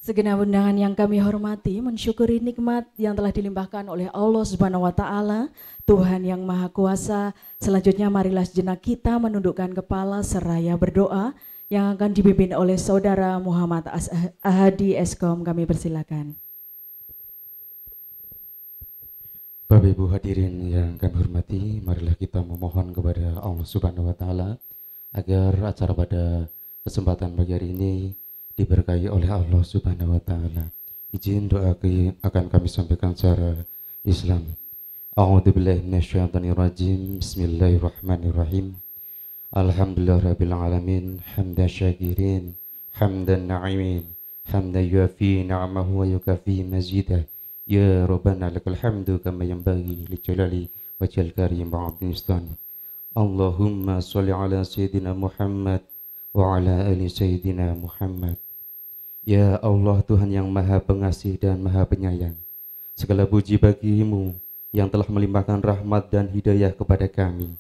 Segenap undangan yang kami hormati, mensyukuri nikmat yang telah dilimpahkan oleh Allah Subhanahu wa Ta'ala, Tuhan yang Maha Kuasa. Selanjutnya, marilah sejenak kita menundukkan kepala seraya berdoa yang akan dipimpin oleh Saudara Muhammad Ahadi Eskom. Kami persilakan. Bapak Ibu hadirin yang kami hormati, marilah kita memohon kepada Allah Subhanahu wa Ta'ala agar acara pada kesempatan pagi hari ini diberkahi oleh Allah Subhanahu wa Ta'ala. Izin doa akan kami sampaikan secara Islam. A'udzubillahi minasyaitonirrajim. Bismillahirrahmanirrahim. Alhamdulillahirabbil alamin, hamdan syakirin, hamdan na'imin, hamdan yuafi ni'amahu wa yukafi mazidah. Ya Rabbana lakal hamdu kama yanbaghi li jalali wajhil karim wa 'azimi. Allahumma shalli ala sayyidina Muhammad wa ala ali sayyidina Muhammad. Ya Allah, Tuhan yang Maha Pengasih dan Maha Penyayang, segala puji bagimu yang telah melimpahkan rahmat dan hidayah kepada kami.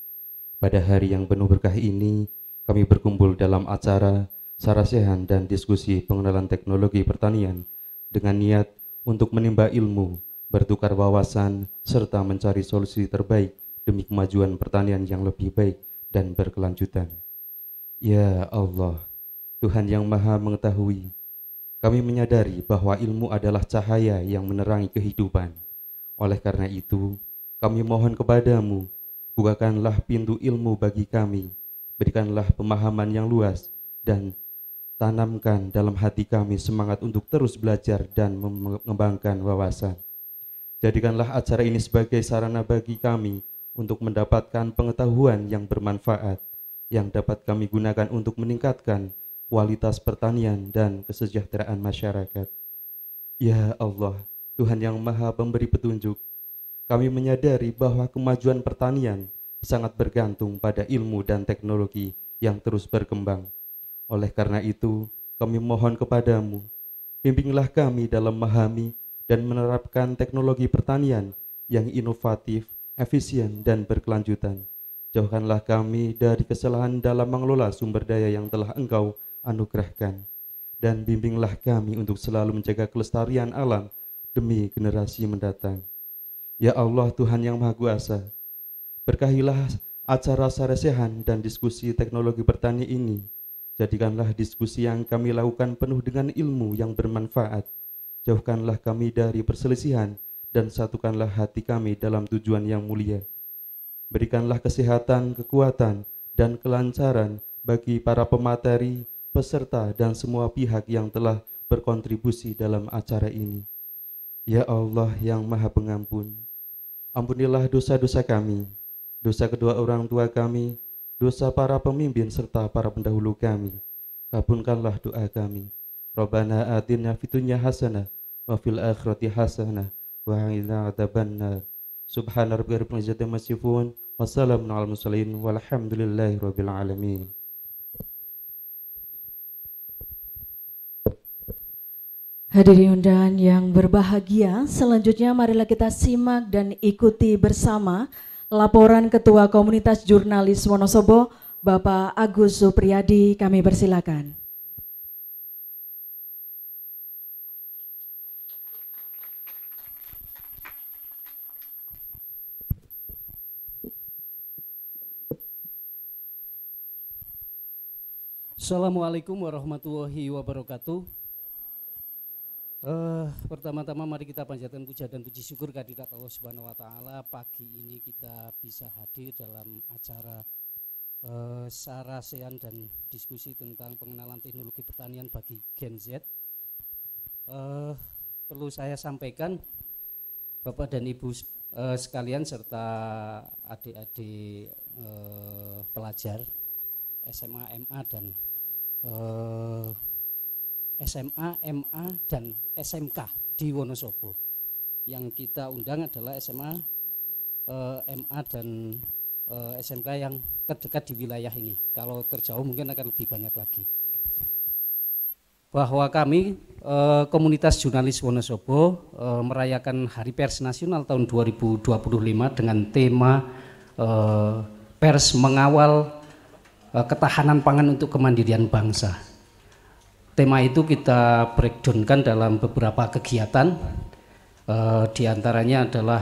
Pada hari yang penuh berkah ini, kami berkumpul dalam acara sarasehan dan diskusi pengenalan teknologi pertanian dengan niat untuk menimba ilmu, bertukar wawasan, serta mencari solusi terbaik demi kemajuan pertanian yang lebih baik dan berkelanjutan. Ya Allah, Tuhan yang Maha Mengetahui, kami menyadari bahwa ilmu adalah cahaya yang menerangi kehidupan. Oleh karena itu, kami mohon kepadamu, bukakanlah pintu ilmu bagi kami, berikanlah pemahaman yang luas, dan tanamkan dalam hati kami semangat untuk terus belajar dan mengembangkan wawasan. Jadikanlah acara ini sebagai sarana bagi kami untuk mendapatkan pengetahuan yang bermanfaat, yang dapat kami gunakan untuk meningkatkan kualitas pertanian dan kesejahteraan masyarakat. Ya Allah, Tuhan yang Maha Pemberi Petunjuk, kami menyadari bahwa kemajuan pertanian sangat bergantung pada ilmu dan teknologi yang terus berkembang. Oleh karena itu, kami mohon kepadamu, bimbinglah kami dalam memahami dan menerapkan teknologi pertanian yang inovatif, efisien, dan berkelanjutan. Jauhkanlah kami dari kesalahan dalam mengelola sumber daya yang telah Engkau anugerahkan, dan bimbinglah kami untuk selalu menjaga kelestarian alam demi generasi mendatang. Ya Allah, Tuhan yang Maha Kuasa, berkahilah acara sarasehan dan diskusi teknologi pertanian ini. Jadikanlah diskusi yang kami lakukan penuh dengan ilmu yang bermanfaat. Jauhkanlah kami dari perselisihan dan satukanlah hati kami dalam tujuan yang mulia. Berikanlah kesehatan, kekuatan, dan kelancaran bagi para pemateri, peserta, dan semua pihak yang telah berkontribusi dalam acara ini. Ya Allah yang Maha Pengampun, ampunilah dosa-dosa kami, dosa kedua orang tua kami, dosa para pemimpin serta para pendahulu kami. Kabulkanlah doa kami. Rabbana atina fid dunya hasanah wa fil akhirati hasanah wa qina adzabannar. Subhana rabbika rabbil izzati amma yasifun wa salamun alal mursalin walhamdulillahi rabbil alamin. Hadirin undangan yang berbahagia, selanjutnya marilah kita simak dan ikuti bersama laporan Ketua Komunitas Jurnalis Wonosobo, Bapak Agus Supriyadi. Kami persilakan. Assalamualaikum warahmatullahi wabarakatuh. Pertama-tama mari kita panjatkan puja dan puji syukur kehadirat Allah Subhanahu wa Ta'ala. Pagi ini kita bisa hadir dalam acara sarasehan dan diskusi tentang pengenalan teknologi pertanian bagi Gen Z. Perlu saya sampaikan, Bapak dan Ibu sekalian serta adik-adik pelajar SMA, MA dan SMA, MA dan SMK di Wonosobo. Yang kita undang adalah SMA, MA dan SMK yang terdekat di wilayah ini. Kalau terjauh mungkin akan lebih banyak lagi. Bahwa kami komunitas jurnalis Wonosobo merayakan Hari Pers Nasional tahun 2025 dengan tema pers mengawal ketahanan pangan untuk kemandirian bangsa. tema itu kita breakdown-kan dalam beberapa kegiatan. Di antaranya adalah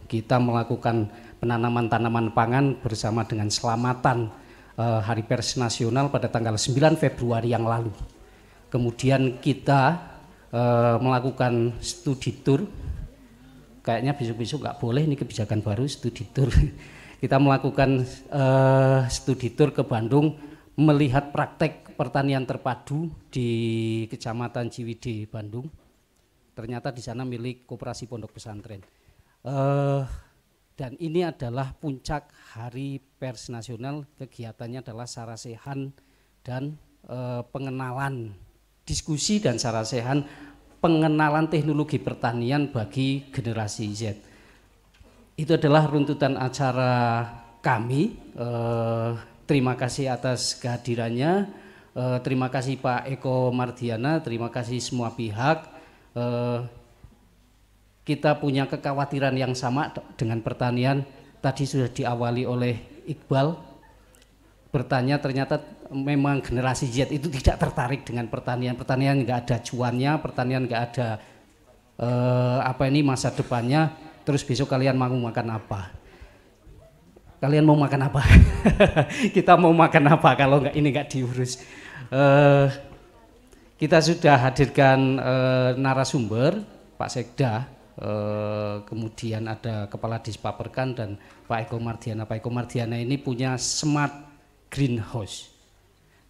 kita melakukan penanaman tanaman pangan bersama dengan selamatan Hari Pers Nasional pada tanggal 9 Februari yang lalu. Kemudian kita melakukan studi tour, kayaknya besok-besok nggak boleh, ini kebijakan baru studi tour. Kita melakukan studi tour ke Bandung melihat praktek pertanian terpadu di Kecamatan Ciwidey, Bandung. Ternyata di sana milik Koperasi Pondok Pesantren. Dan ini adalah puncak Hari Pers Nasional. Kegiatannya adalah sarasehan dan pengenalan, diskusi dan sarasehan pengenalan teknologi pertanian bagi generasi Z. Itu adalah runtutan acara kami. Terima kasih atas kehadirannya. Terima kasih Pak Eko Mardiana, terima kasih semua pihak. Kita punya kekhawatiran yang sama dengan pertanian. Tadi sudah diawali oleh Iqbal bertanya, ternyata memang generasi Z itu tidak tertarik dengan pertanian. Pertanian nggak ada cuannya, pertanian nggak ada masa depannya. Terus besok kalian mau makan apa? Kalian mau makan apa? Kita mau makan apa kalau ini nggak diurus? Kita sudah hadirkan narasumber, Pak Sekda, kemudian ada Kepala Dispaperkan dan Pak Eko Mardiana. Pak Eko Mardiana ini punya smart greenhouse.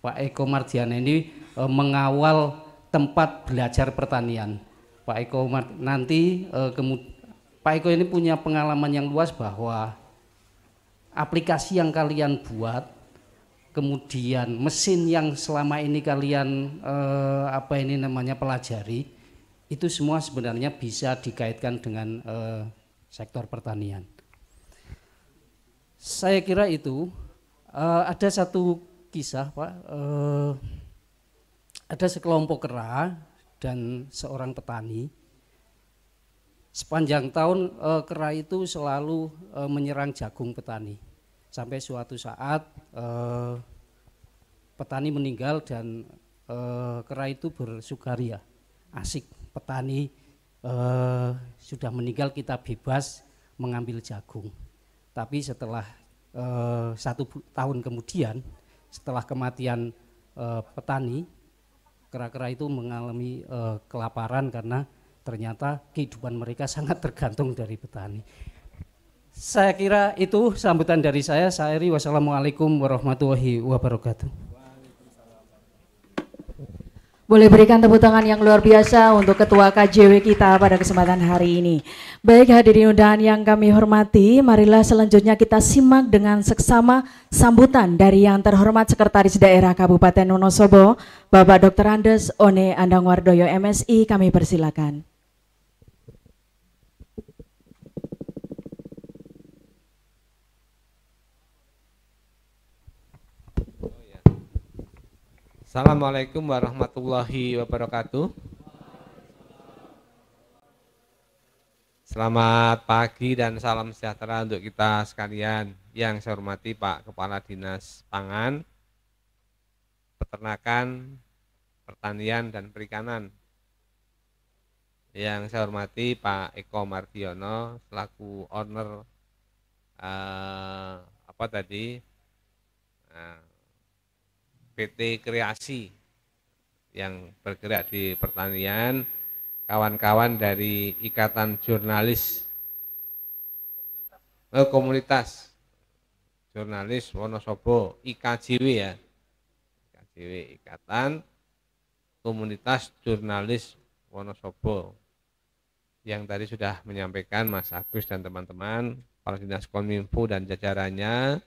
Pak Eko Mardiana ini mengawal tempat belajar pertanian. Pak Eko Pak Eko ini punya pengalaman yang luas bahwa aplikasi yang kalian buat, kemudian mesin yang selama ini kalian pelajari, itu semua sebenarnya bisa dikaitkan dengan sektor pertanian. Saya kira itu ada satu kisah, Pak. Ada sekelompok kera dan seorang petani. Sepanjang tahun kera itu selalu menyerang jagung petani. Sampai suatu saat petani meninggal dan kera itu bersukaria. Asik, petani sudah meninggal, kita bebas mengambil jagung. Tapi setelah 1 tahun kemudian, setelah kematian petani, kera-kera itu mengalami kelaparan karena ternyata kehidupan mereka sangat tergantung dari petani. Saya kira itu sambutan dari saya. Saya Eri, wassalamualaikum warahmatullahi wabarakatuh. Boleh berikan tepuk tangan yang luar biasa untuk Ketua KJW kita pada kesempatan hari ini. Baik hadirin undangan yang kami hormati, marilah selanjutnya kita simak dengan seksama sambutan dari yang terhormat Sekretaris Daerah Kabupaten Wonosobo, Bapak Dr. Andes One Andangwardoyo MSI, kami persilakan. Assalamualaikum warahmatullahi wabarakatuh. Selamat pagi dan salam sejahtera untuk kita sekalian. Yang saya hormati Pak Kepala Dinas Pangan, Peternakan, Pertanian dan Perikanan. Yang saya hormati Pak Eko Mardiono selaku owner PT Kreasi yang bergerak di pertanian, kawan-kawan dari Ikatan Jurnalis Komunitas Jurnalis Wonosobo, IKJW ya, IKJW, Ikatan Komunitas Jurnalis Wonosobo, yang tadi sudah menyampaikan Mas Agus dan teman-teman, Kepala Dinas Kominfo dan jajarannya,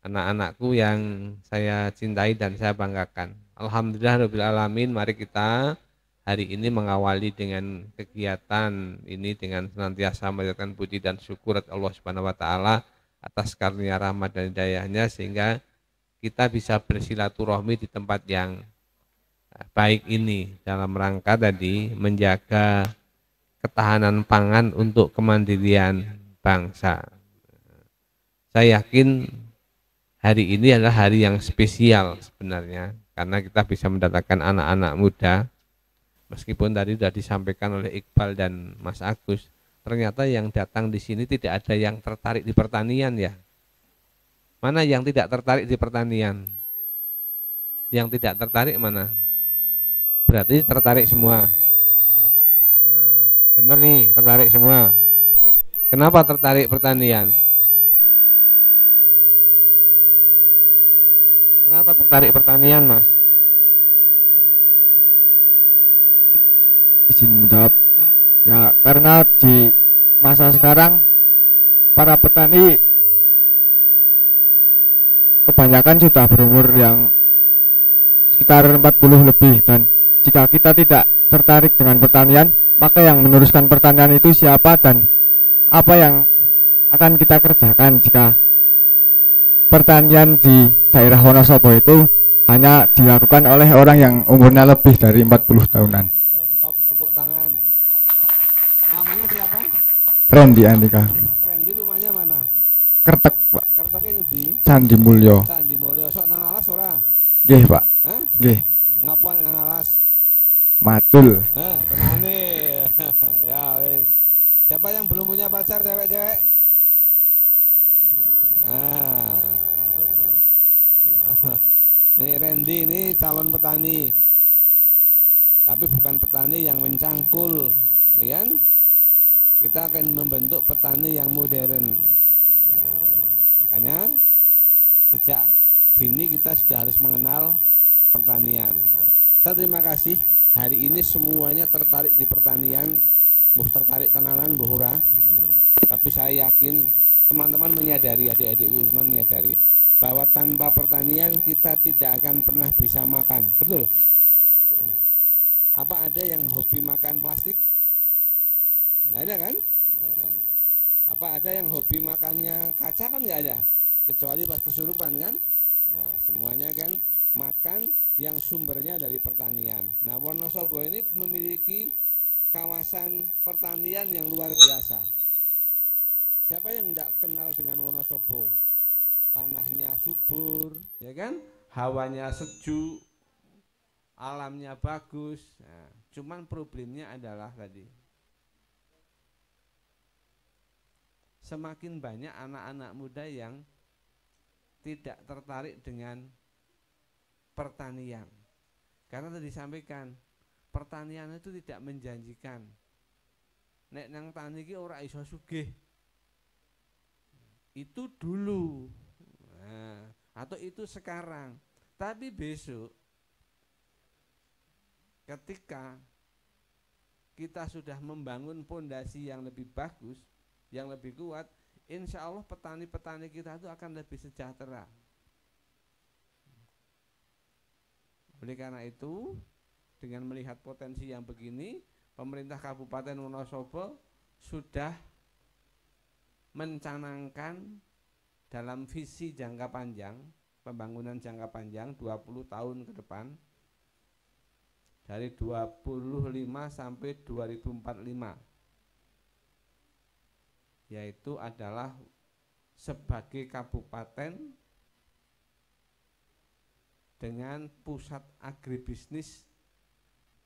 anak-anakku yang saya cintai dan saya banggakan. Alhamdulillah alamin, mari kita hari ini mengawali dengan kegiatan ini dengan senantiasa mengucapkan puji dan syukur Allah Subhanahu wa taala atas karunia rahmat dan hidayahnya, sehingga kita bisa bersilaturahmi di tempat yang baik ini dalam rangka tadi menjaga ketahanan pangan untuk kemandirian bangsa. Saya yakin hari ini adalah hari yang spesial sebenarnya, karena kita bisa mendatangkan anak-anak muda. Meskipun tadi sudah disampaikan oleh Iqbal dan Mas Agus, ternyata yang datang di sini tidak ada yang tertarik di pertanian ya. Mana yang tidak tertarik di pertanian? Yang tidak tertarik mana? Berarti tertarik semua. Benar nih, tertarik semua. Kenapa tertarik pertanian? Kenapa tertarik pertanian, Mas? Izin menjawab. Ya, karena di masa sekarang para petani kebanyakan sudah berumur yang sekitar 40 lebih, dan jika kita tidak tertarik dengan pertanian, maka yang meneruskan pertanian itu siapa dan apa yang akan kita kerjakan jika pertanian di daerah Wonosobo itu hanya dilakukan oleh orang yang umurnya lebih dari 40 tahunan. Top, tepuk tangan. Namanya siapa? Randy Andika. Mas Randy, rumahnya mana? Kertek, Pak. Kerteknya ngendi? Candi Mulyo. Candi Mulyo. Sok nang alas ora? Nggih, Pak. Hah? Nggih. Ngapa nang alas? Matul. Tenane. Ya wis. Siapa yang belum punya pacar, cewek-cewek? Ini Randy ini calon petani. Tapi bukan petani yang mencangkul, ya kan? Kita akan membentuk petani yang modern. Makanya sejak dini kita sudah harus mengenal pertanian. Saya terima kasih. Hari ini semuanya tertarik di pertanian, tertarik tenanan bohora. Tapi saya yakin teman-teman menyadari, adik-adik teman menyadari bahwa tanpa pertanian kita tidak akan pernah bisa makan. Betul? Apa ada yang hobi makan plastik? Nggak ada kan? Apa ada yang hobi makannya kaca? Kan nggak ada, kecuali pas kesurupan kan? Nah, semuanya kan makan yang sumbernya dari pertanian. Nah, Wonosobo ini memiliki kawasan pertanian yang luar biasa. Siapa yang tidak kenal dengan Wonosobo? Tanahnya subur, ya kan? Hawanya sejuk, alamnya bagus. Nah, cuman problemnya adalah tadi, semakin banyak anak-anak muda yang tidak tertarik dengan pertanian. Karena tadi disampaikan, pertanian itu tidak menjanjikan. Nek nang tani iki ora iso sugih. Itu dulu. Nah, atau itu sekarang. Tapi besok ketika kita sudah membangun pondasi yang lebih bagus, yang lebih kuat, insya Allah petani-petani kita itu akan lebih sejahtera. Oleh karena itu, dengan melihat potensi yang begini, pemerintah Kabupaten Wonosobo sudah mencanangkan dalam visi jangka panjang, pembangunan jangka panjang 20 tahun ke depan, dari 25 sampai 2045, yaitu adalah sebagai kabupaten dengan pusat agribisnis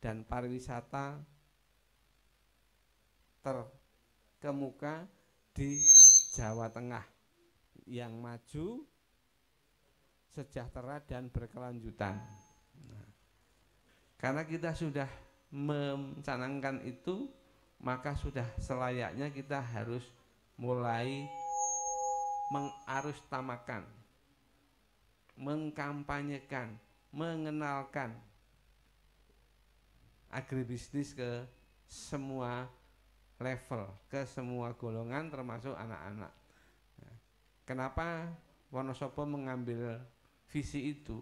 dan pariwisata terkemuka di Jawa Tengah yang maju, sejahtera dan berkelanjutan. Nah, karena kita sudah mencanangkan itu, maka sudah selayaknya kita harus mulai mengarustamakan, mengkampanyekan, mengenalkan agribisnis ke semua level, ke semua golongan termasuk anak-anak. Nah, kenapa Wonosobo mengambil visi itu?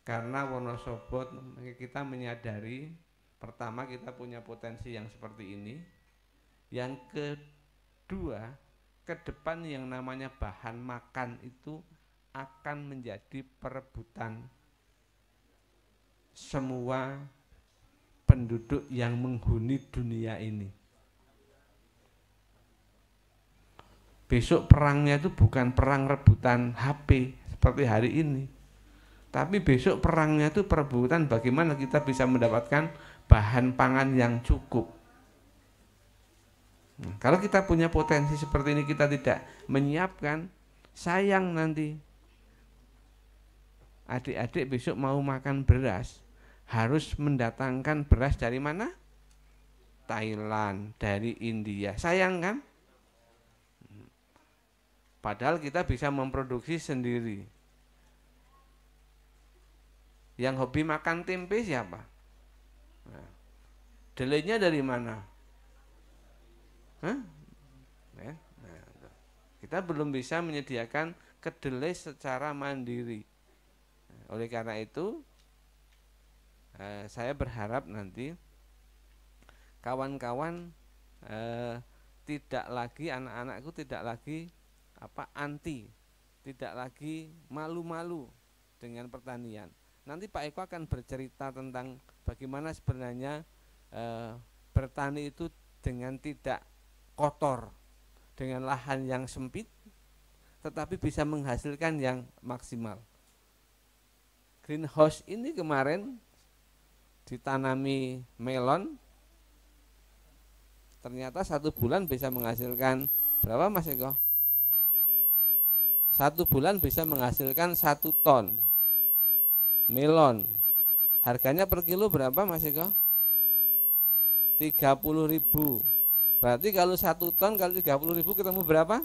Karena Wonosobo kita menyadari, pertama kita punya potensi yang seperti ini. Yang kedua, ke depan yang namanya bahan makan itu akan menjadi perebutan semua penduduk yang menghuni dunia ini. Besok perangnya itu bukan perang rebutan HP seperti hari ini. Tapi besok perangnya itu perebutan bagaimana kita bisa mendapatkan bahan pangan yang cukup. Kalau kita punya potensi seperti ini kita tidak menyiapkan, sayang nanti. Adik-adik besok mau makan beras, harus mendatangkan beras dari mana? Thailand, dari India. Sayang kan? Padahal kita bisa memproduksi sendiri. Yang hobi makan tempe siapa? Nah, delaynya dari mana? Hah? Nah, kita belum bisa menyediakan kedelai secara mandiri. Oleh karena itu, saya berharap nanti kawan-kawan tidak lagi, anak-anakku tidak lagi anti, tidak lagi malu-malu dengan pertanian. Nanti Pak Eko akan bercerita tentang bagaimana sebenarnya bertani itu dengan tidak kotor, dengan lahan yang sempit, tetapi bisa menghasilkan yang maksimal. Greenhouse ini kemarin ditanami melon, ternyata 1 bulan bisa menghasilkan berapa Mas Eko? 1 bulan bisa menghasilkan 1 ton melon. Harganya per kilo berapa Mas Eko? 30.000. Berarti kalau 1 ton kali 30.000 ketemu berapa?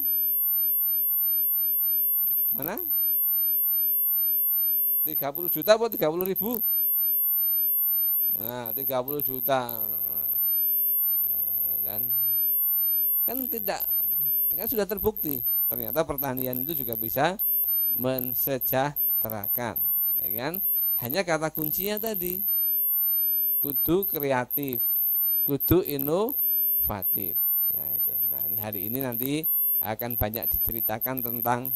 Mana? 30 juta atau 30.000? Nah, 30 juta. Kan tidak, kan sudah terbukti. Ternyata pertanian itu juga bisa mensejahterakan, ya kan? Hanya kata kuncinya tadi, kudu kreatif, kudu inovatif. Nah itu. Nah ini hari ini nanti akan banyak diceritakan tentang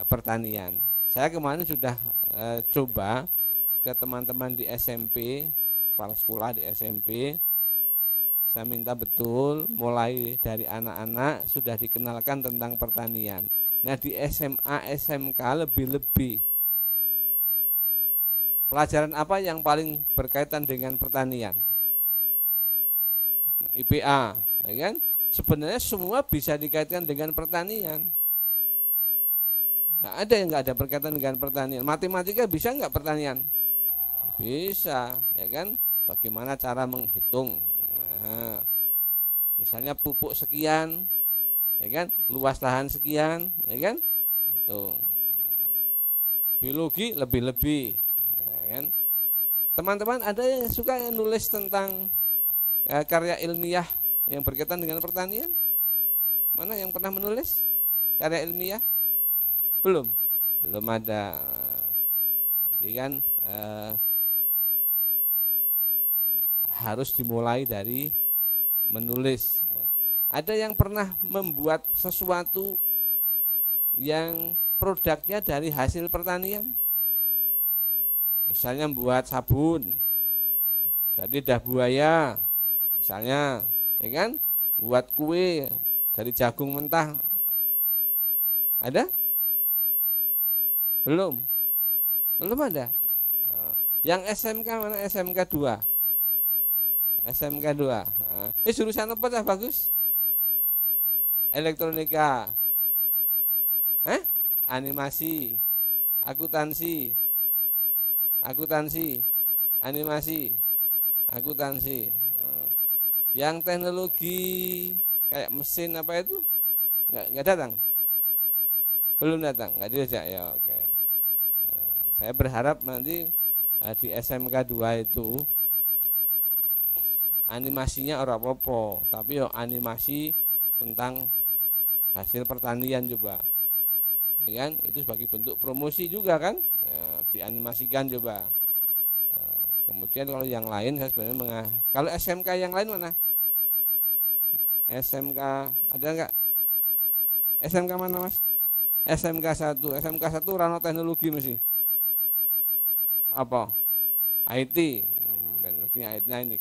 pertanian. Saya kemarin sudah coba ke teman-teman di SMP, kepala sekolah di SMP. Saya minta betul mulai dari anak-anak sudah dikenalkan tentang pertanian. Nah di SMA, SMK lebih-lebih. Pelajaran apa yang paling berkaitan dengan pertanian? IPA, ya kan? Sebenarnya semua bisa dikaitkan dengan pertanian. Nggak ada yang nggak ada berkaitan dengan pertanian. Matematika bisa nggak pertanian? Bisa, ya kan? Bagaimana cara menghitung? Nah, misalnya pupuk sekian, ya kan? Luas lahan sekian, ya kan? Itu. Biologi lebih-lebih, ya kan? Teman-teman ada yang suka nulis tentang karya ilmiah yang berkaitan dengan pertanian? Mana yang pernah menulis karya ilmiah? Belum ada. Jadi kan harus dimulai dari menulis. Ada yang pernah membuat sesuatu yang produknya dari hasil pertanian? Misalnya membuat sabun dari lidah buaya, misalnya, ya kan? Buat kue dari jagung mentah. Ada? Belum ada. Yang SMK mana? SMK 2. SMK 2. Jurusan apa dah bagus? Elektronika. Animasi. Akuntansi. Animasi. Akuntansi. Yang teknologi kayak mesin apa itu? Enggak datang. Belum datang, enggak diajak ya, oke. Saya berharap nanti di SMK 2 itu animasinya ora apa-apa, tapi yo animasi tentang hasil pertanian coba. Ya kan? Itu sebagai bentuk promosi juga kan? Ya, dianimasikan coba. Kemudian kalau yang lain saya sebenarnya kalau SMK yang lain mana? SMK ada enggak? SMK mana Mas? SMK 1. SMK 1 rano teknologi mesti. Apa? IT. Teknologi IT. Nah ini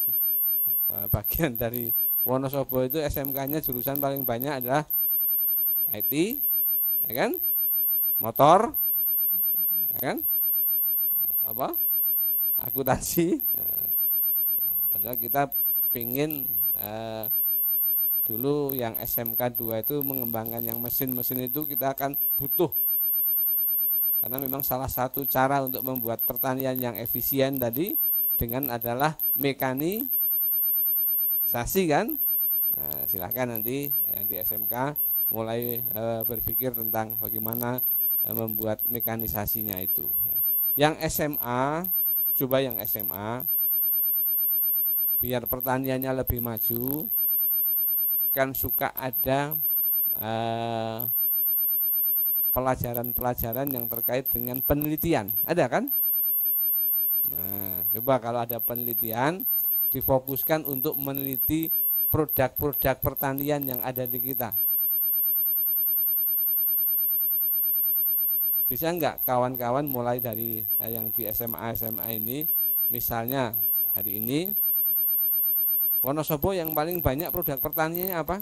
bagian dari Wonosobo itu SMK-nya jurusan paling banyak adalah IT, ya kan? Motor, ya kan? apa? Akuntansi. Padahal kita pingin dulu yang SMK 2 itu mengembangkan yang mesin-mesin itu kita akan butuh. Karena memang salah satu cara untuk membuat pertanian yang efisien tadi dengan adalah mekanisasi kan. Nah, silahkan nanti yang di SMK mulai berpikir tentang bagaimana membuat mekanisasinya itu. Yang SMA, coba yang SMA biar pertaniannya lebih maju, kan suka ada pelajaran-pelajaran yang terkait dengan penelitian, ada kan? Nah, coba kalau ada penelitian difokuskan untuk meneliti produk-produk pertanian yang ada di kita. Bisa enggak kawan-kawan mulai dari yang di SMA ini, misalnya hari ini Wonosobo yang paling banyak produk pertaniannya apa?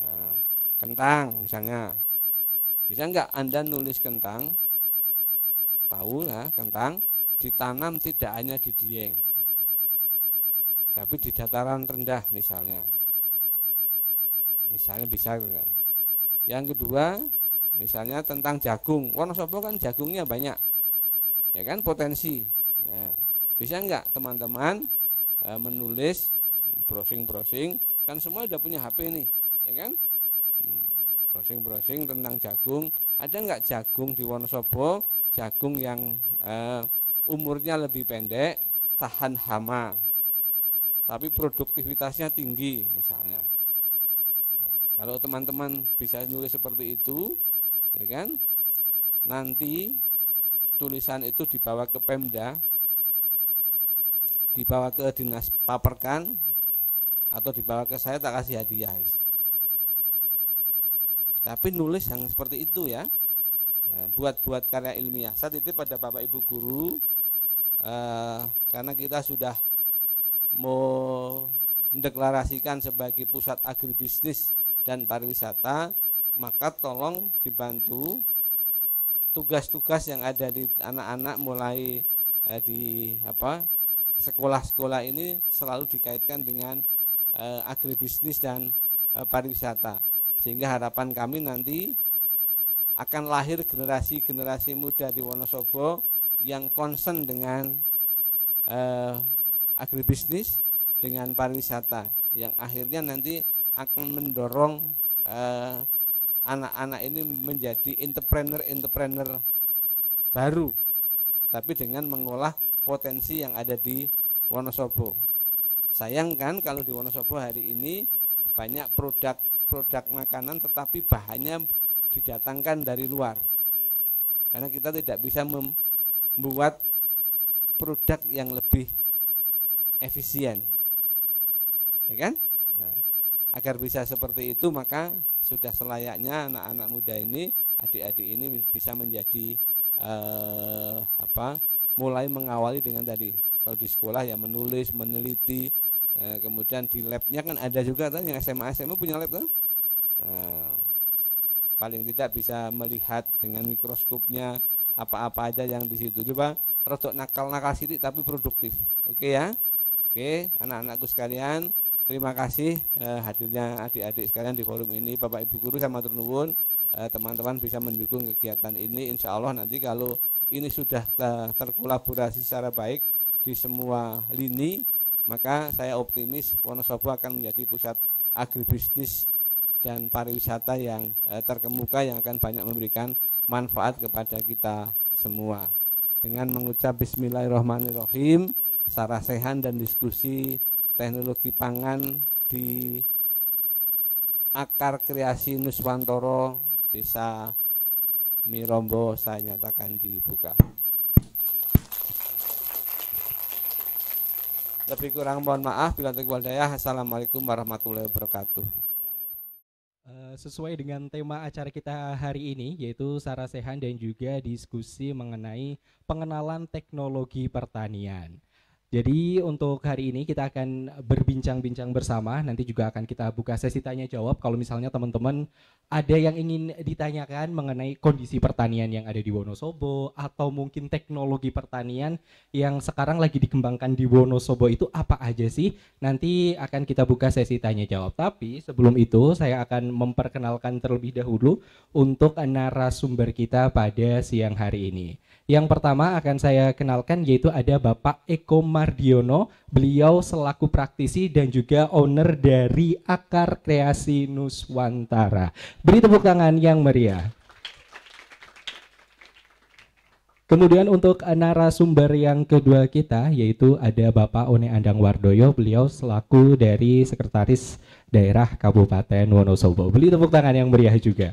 Nah, kentang misalnya. Bisa enggak Anda nulis kentang? Tahu ya, kentang ditanam tidak hanya di Dieng, tapi di dataran rendah misalnya. Misalnya bisa. Yang kedua, misalnya tentang jagung. Wonosobo kan jagungnya banyak. Ya kan, potensi. Ya. Bisa enggak teman-teman menulis browsing-browsing, kan semua udah punya HP nih, ya kan? Browsing-browsing tentang jagung. Ada enggak jagung di Wonosobo, jagung yang umurnya lebih pendek, tahan hama, tapi produktivitasnya tinggi misalnya. Ya, kalau teman-teman bisa nulis seperti itu, ya kan? Nanti tulisan itu dibawa ke Pemda, dibawa ke dinas Paperkan, atau dibawa ke saya, tak kasih hadiah. Tapi nulis yang seperti itu ya, buat karya ilmiah. Saya titip pada Bapak Ibu guru, karena kita sudah mau mendeklarasikan sebagai pusat agribisnis dan pariwisata, maka tolong dibantu tugas-tugas yang ada di anak-anak mulai di sekolah-sekolah ini selalu dikaitkan dengan agribisnis dan pariwisata, sehingga harapan kami nanti akan lahir generasi-generasi muda di Wonosobo yang concern dengan agribisnis, dengan pariwisata, yang akhirnya nanti akan mendorong anak-anak ini menjadi entrepreneur baru, tapi dengan mengolah potensi yang ada di Wonosobo. Sayang kan kalau di Wonosobo hari ini banyak produk makanan tetapi bahannya didatangkan dari luar, karena kita tidak bisa membuat produk yang lebih efisien, ya kan? Nah, agar bisa seperti itu, maka sudah selayaknya anak-anak muda ini, adik-adik ini bisa menjadi mulai mengawali dengan tadi, kalau di sekolah ya menulis, meneliti, kemudian di labnya kan ada juga tuh, yang SMA punya lab tuh. Paling tidak bisa melihat dengan mikroskopnya apa-apa aja yang di situ. Coba rodok nakal-nakal sidik tapi produktif. Oke ya. Oke, anak-anakku sekalian, terima kasih hadirnya adik-adik sekalian di forum ini. Bapak Ibu guru, saya matur nuwun, teman-teman bisa mendukung kegiatan ini. Insya Allah nanti kalau ini sudah terkolaborasi secara baik di semua lini, maka saya optimis Wonosobo akan menjadi pusat agribisnis dan pariwisata yang terkemuka, yang akan banyak memberikan manfaat kepada kita semua. Dengan mengucap Bismillahirrahmanirrahim, sarasehan dan diskusi teknologi pangan di Akar Kreasi Nuswantoro, Desa Mirombo, saya nyatakan dibuka. Lebih kurang mohon maaf. Bila wal hidayah. Assalamualaikum warahmatullahi wabarakatuh. Sesuai dengan tema acara kita hari ini, yaitu sarasehan dan juga diskusi mengenai pengenalan teknologi pertanian. Jadi untuk hari ini kita akan berbincang-bincang bersama, nanti juga akan kita buka sesi tanya jawab kalau misalnya teman-teman ada yang ingin ditanyakan mengenai kondisi pertanian yang ada di Wonosobo atau mungkin teknologi pertanian yang sekarang lagi dikembangkan di Wonosobo itu apa aja sih? Nanti akan kita buka sesi tanya jawab. Tapi sebelum itu saya akan memperkenalkan terlebih dahulu untuk narasumber kita pada siang hari ini. Yang pertama akan saya kenalkan yaitu ada Bapak Eko Mardiono. Beliau selaku praktisi dan juga owner dari Akar Kreasi Nuswantara. Beri tepuk tangan yang meriah. Kemudian untuk narasumber yang kedua kita yaitu ada Bapak One Andang Wardoyo. Beliau selaku dari Sekretaris Daerah Kabupaten Wonosobo. Beri tepuk tangan yang meriah juga.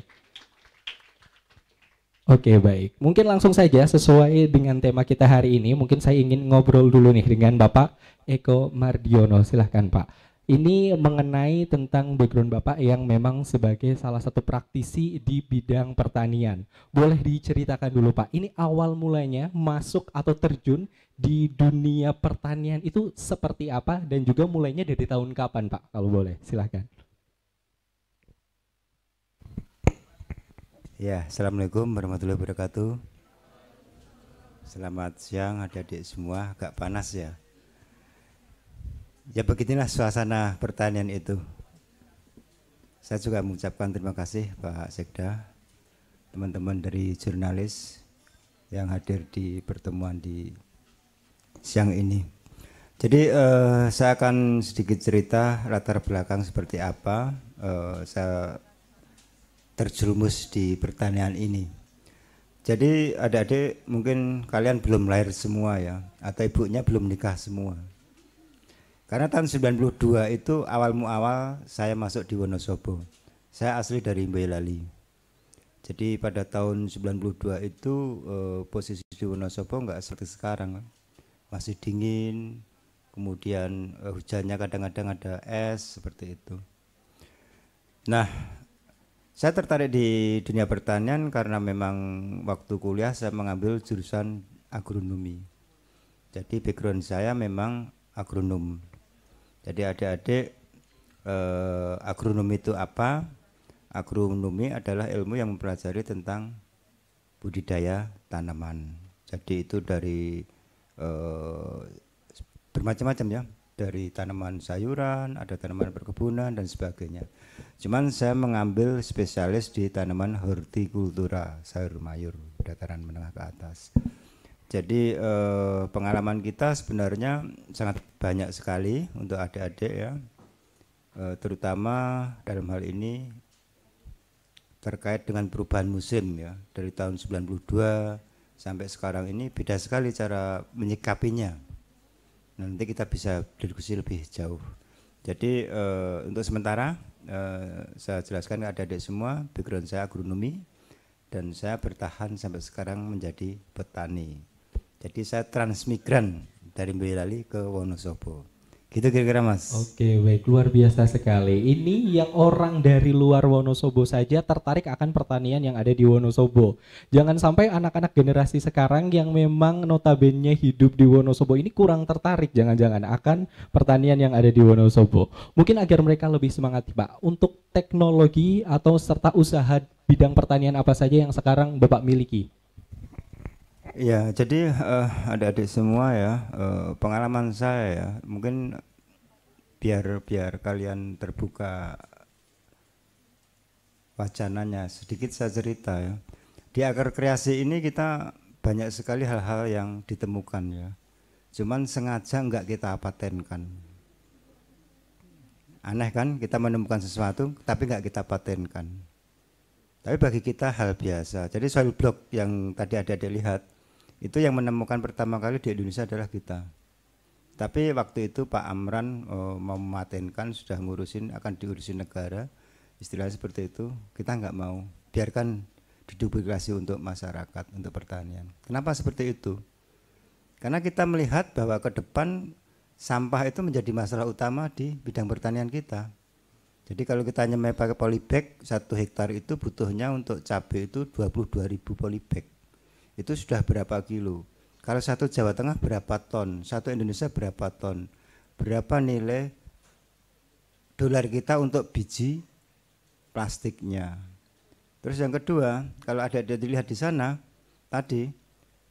Oke, baik. Mungkin langsung saja sesuai dengan tema kita hari ini, mungkin saya ingin ngobrol dulu nih dengan Bapak Eko Mardiono. Silahkan Pak. Ini mengenai tentang background Bapak yang memang sebagai salah satu praktisi di bidang pertanian. Boleh diceritakan dulu Pak, ini awal mulanya masuk atau terjun di dunia pertanian itu seperti apa dan juga mulainya dari tahun kapan Pak, kalau boleh, silahkan. Ya, Assalamualaikum warahmatullahi wabarakatuh. Selamat siang adik-adik semua, agak panas ya. Ya beginilah suasana pertanian itu. Saya juga mengucapkan terima kasih Pak Sekda, teman-teman dari jurnalis yang hadir di pertemuan di siang ini. Jadi saya akan sedikit cerita latar belakang seperti apa saya terjerumus di pertanian ini. Jadi adik-adik mungkin kalian belum lahir semua ya, atau ibunya belum nikah semua. Karena tahun 92 itu awal saya masuk di Wonosobo. Saya asli dari Boyolali. Jadi pada tahun 92 itu posisi di Wonosobo enggak seperti sekarang. Masih dingin, kemudian hujannya kadang-kadang ada es seperti itu. Nah, saya tertarik di dunia pertanian karena memang waktu kuliah saya mengambil jurusan agronomi. Jadi background saya memang agronom. Jadi adik-adik agronomi itu apa? Agronomi adalah ilmu yang mempelajari tentang budidaya tanaman. Jadi itu dari bermacam-macam ya. Dari tanaman sayuran, ada tanaman perkebunan dan sebagainya. Cuman saya mengambil spesialis di tanaman hortikultura, sayur mayur, dataran menengah ke atas. Jadi pengalaman kita sebenarnya sangat banyak sekali untuk adik-adik ya, terutama dalam hal ini terkait dengan perubahan musim ya. Dari tahun 92 sampai sekarang ini beda sekali cara menyikapinya. Nanti kita bisa diskusi lebih jauh. Jadi untuk sementara saya jelaskan ke adik-adik semua, background saya agronomi dan saya bertahan sampai sekarang menjadi petani. Jadi saya transmigran dari Boyolali ke Wonosobo. Gitu kira-kira Mas. Oke, baik, luar biasa sekali. Ini yang orang dari luar Wonosobo saja tertarik akan pertanian yang ada di Wonosobo. Jangan sampai anak-anak generasi sekarang yang memang notabene hidup di Wonosobo ini kurang tertarik jangan-jangan akan pertanian yang ada di Wonosobo. Mungkin agar mereka lebih semangat Pak, untuk teknologi atau serta usaha bidang pertanian apa saja yang sekarang Bapak miliki? Ya, jadi adik-adik semua ya, pengalaman saya ya, mungkin biar kalian terbuka wacananya, sedikit saya cerita ya. Di Akar Kreasi ini kita banyak sekali hal-hal yang ditemukan ya, cuman sengaja enggak kita patenkan. Aneh kan, kita menemukan sesuatu tapi enggak kita patenkan. Tapi bagi kita hal biasa. Jadi soil block yang tadi adik-adik lihat, itu yang menemukan pertama kali di Indonesia adalah kita. Tapi waktu itu Pak Amran mau mematenkan, sudah ngurusin, akan diurusin negara, istilahnya seperti itu. Kita nggak mau, biarkan diduplikasi untuk masyarakat, untuk pertanian. Kenapa seperti itu? Karena kita melihat bahwa ke depan sampah itu menjadi masalah utama di bidang pertanian kita. Jadi kalau kita nyemai pakai polybag, 1 hektar itu butuhnya untuk cabai itu 22.000 polybag. Itu sudah berapa kilo? Kalau satu Jawa Tengah berapa ton, satu Indonesia berapa ton, berapa nilai dolar kita untuk biji plastiknya. Terus yang kedua, kalau ada dilihat di sana tadi,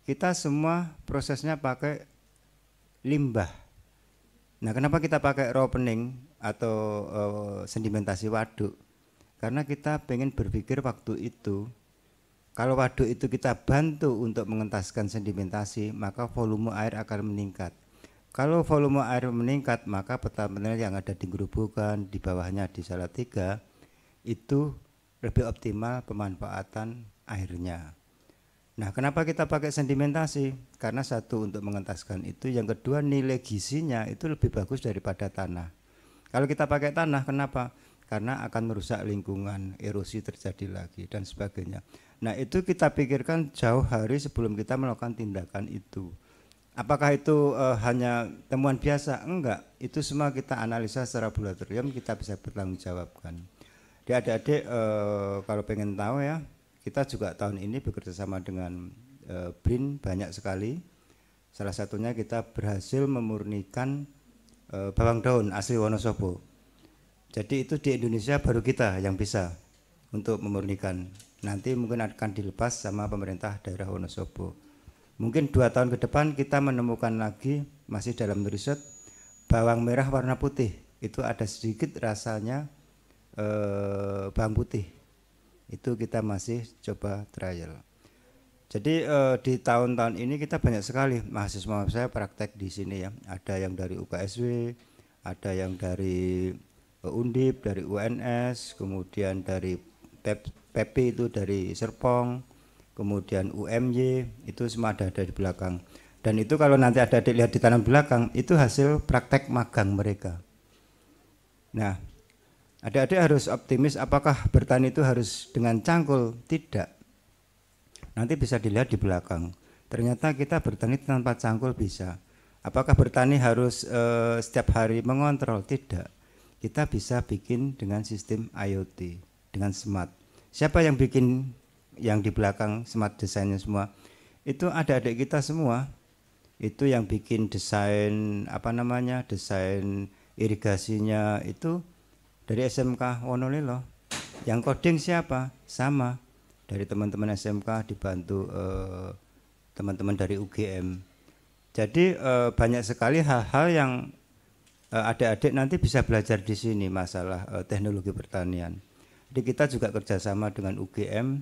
kita semua prosesnya pakai limbah. Nah, kenapa kita pakai raw pening atau sedimentasi waduk? Karena kita pengen berpikir waktu itu, kalau waduk itu kita bantu untuk mengentaskan sedimentasi, maka volume air akan meningkat. Kalau volume air meningkat, maka petani yang ada di Gerobokan, di bawahnya di Salatiga, itu lebih optimal pemanfaatan airnya. Nah, kenapa kita pakai sedimentasi? Karena satu, untuk mengentaskan itu, yang kedua nilai gizinya itu lebih bagus daripada tanah. Kalau kita pakai tanah, kenapa? Karena akan merusak lingkungan, erosi terjadi lagi dan sebagainya. Nah, itu kita pikirkan jauh hari sebelum kita melakukan tindakan itu. Apakah itu hanya temuan biasa? Enggak, itu semua kita analisa secara laboratorium, kita bisa bertanggung jawabkan. Jadi adik-adik kalau pengen tahu ya, kita juga tahun ini bekerja sama dengan BRIN banyak sekali. Salah satunya kita berhasil memurnikan bawang daun asli Wonosobo. Jadi itu di Indonesia baru kita yang bisa untuk memurnikan. Nanti mungkin akan dilepas sama pemerintah daerah Wonosobo. Mungkin 2 tahun ke depan kita menemukan lagi, masih dalam riset, bawang merah warna putih. Itu ada sedikit rasanya bawang putih. Itu kita masih coba trial. Jadi di tahun-tahun ini kita banyak sekali mahasiswa saya praktek di sini ya. Ada yang dari UKSW, ada yang dari Undip, dari UNS, kemudian dari PP itu dari Serpong, kemudian UMY, itu semua ada di belakang. Dan itu kalau nanti ada dilihat di tanam belakang, itu hasil praktek magang mereka. Nah, adik-adik harus optimis, apakah bertani itu harus dengan cangkul? Tidak. Nanti bisa dilihat di belakang. Ternyata kita bertani tanpa cangkul bisa. Apakah bertani harus setiap hari mengontrol? Tidak. Kita bisa bikin dengan sistem IoT, dengan smart. Siapa yang bikin yang di belakang smart desainnya semua? Itu adik-adik kita semua. Itu yang bikin desain desain irigasinya itu dari SMK Wonolilo. Yang coding siapa? Sama dari teman-teman SMK dibantu teman-teman dari UGM. Jadi banyak sekali hal-hal yang adik-adik nanti bisa belajar di sini masalah teknologi pertanian. Jadi kita juga kerjasama dengan UGM.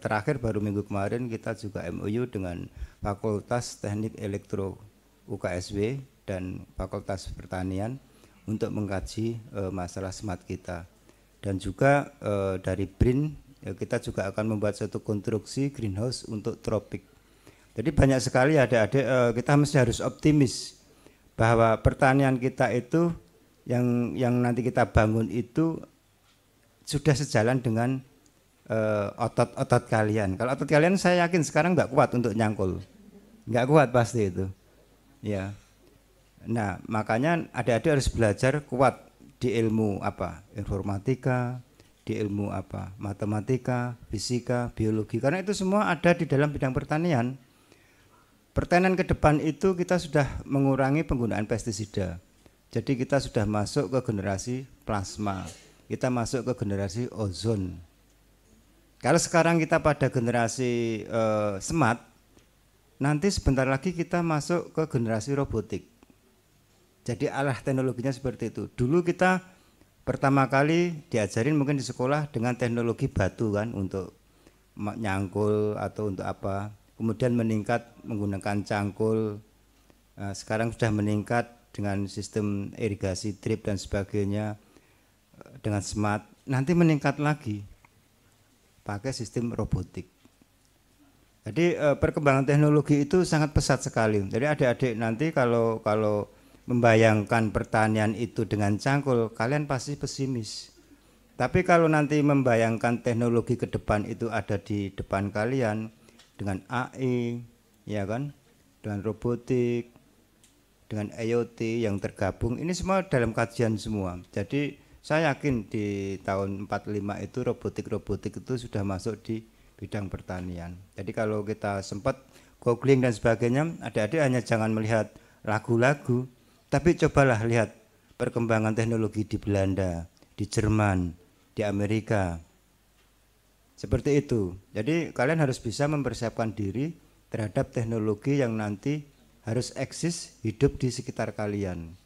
Terakhir baru minggu kemarin kita juga MOU dengan Fakultas Teknik Elektro UKSW dan Fakultas Pertanian untuk mengkaji masalah smart kita. Dan juga dari BRIN kita juga akan membuat satu konstruksi greenhouse untuk tropik. Jadi banyak sekali adik-adik kita mesti harus optimis bahwa pertanian kita itu yang nanti kita bangun itu sudah sejalan dengan otot-otot kalian. Kalau otot kalian saya yakin sekarang nggak kuat untuk nyangkul, nggak kuat pasti itu. Ya. Nah makanya adik-adik harus belajar kuat di ilmu informatika, di ilmu matematika, fisika, biologi. Karena itu semua ada di dalam bidang pertanian. Pertanian ke depan itu kita sudah mengurangi penggunaan pestisida. Jadi kita sudah masuk ke generasi plasma. Kita masuk ke generasi ozon. Kalau sekarang kita pada generasi smart, nanti sebentar lagi kita masuk ke generasi robotik. Jadi arah teknologinya seperti itu. Dulu kita pertama kali diajarin mungkin di sekolah dengan teknologi batu kan untuk nyangkul atau untuk apa. Kemudian meningkat menggunakan cangkul. Sekarang sudah meningkat dengan sistem irigasi drip dan sebagainya dengan smart. Nanti meningkat lagi pakai sistem robotik. Jadi perkembangan teknologi itu sangat pesat sekali. Jadi adik-adik nanti kalau membayangkan pertanian itu dengan cangkul, kalian pasti pesimis. Tapi kalau nanti membayangkan teknologi ke depan itu ada di depan kalian dengan AI, ya kan, dengan robotik, dengan IoT yang tergabung, ini semua dalam kajian semua. Jadi saya yakin di tahun 45 itu robotik itu sudah masuk di bidang pertanian. Jadi kalau kita sempat googling dan sebagainya, adik-adik hanya jangan melihat lagu-lagu, tapi cobalah lihat perkembangan teknologi di Belanda, di Jerman, di Amerika. Seperti itu. Jadi kalian harus bisa mempersiapkan diri terhadap teknologi yang nanti harus eksis hidup di sekitar kalian.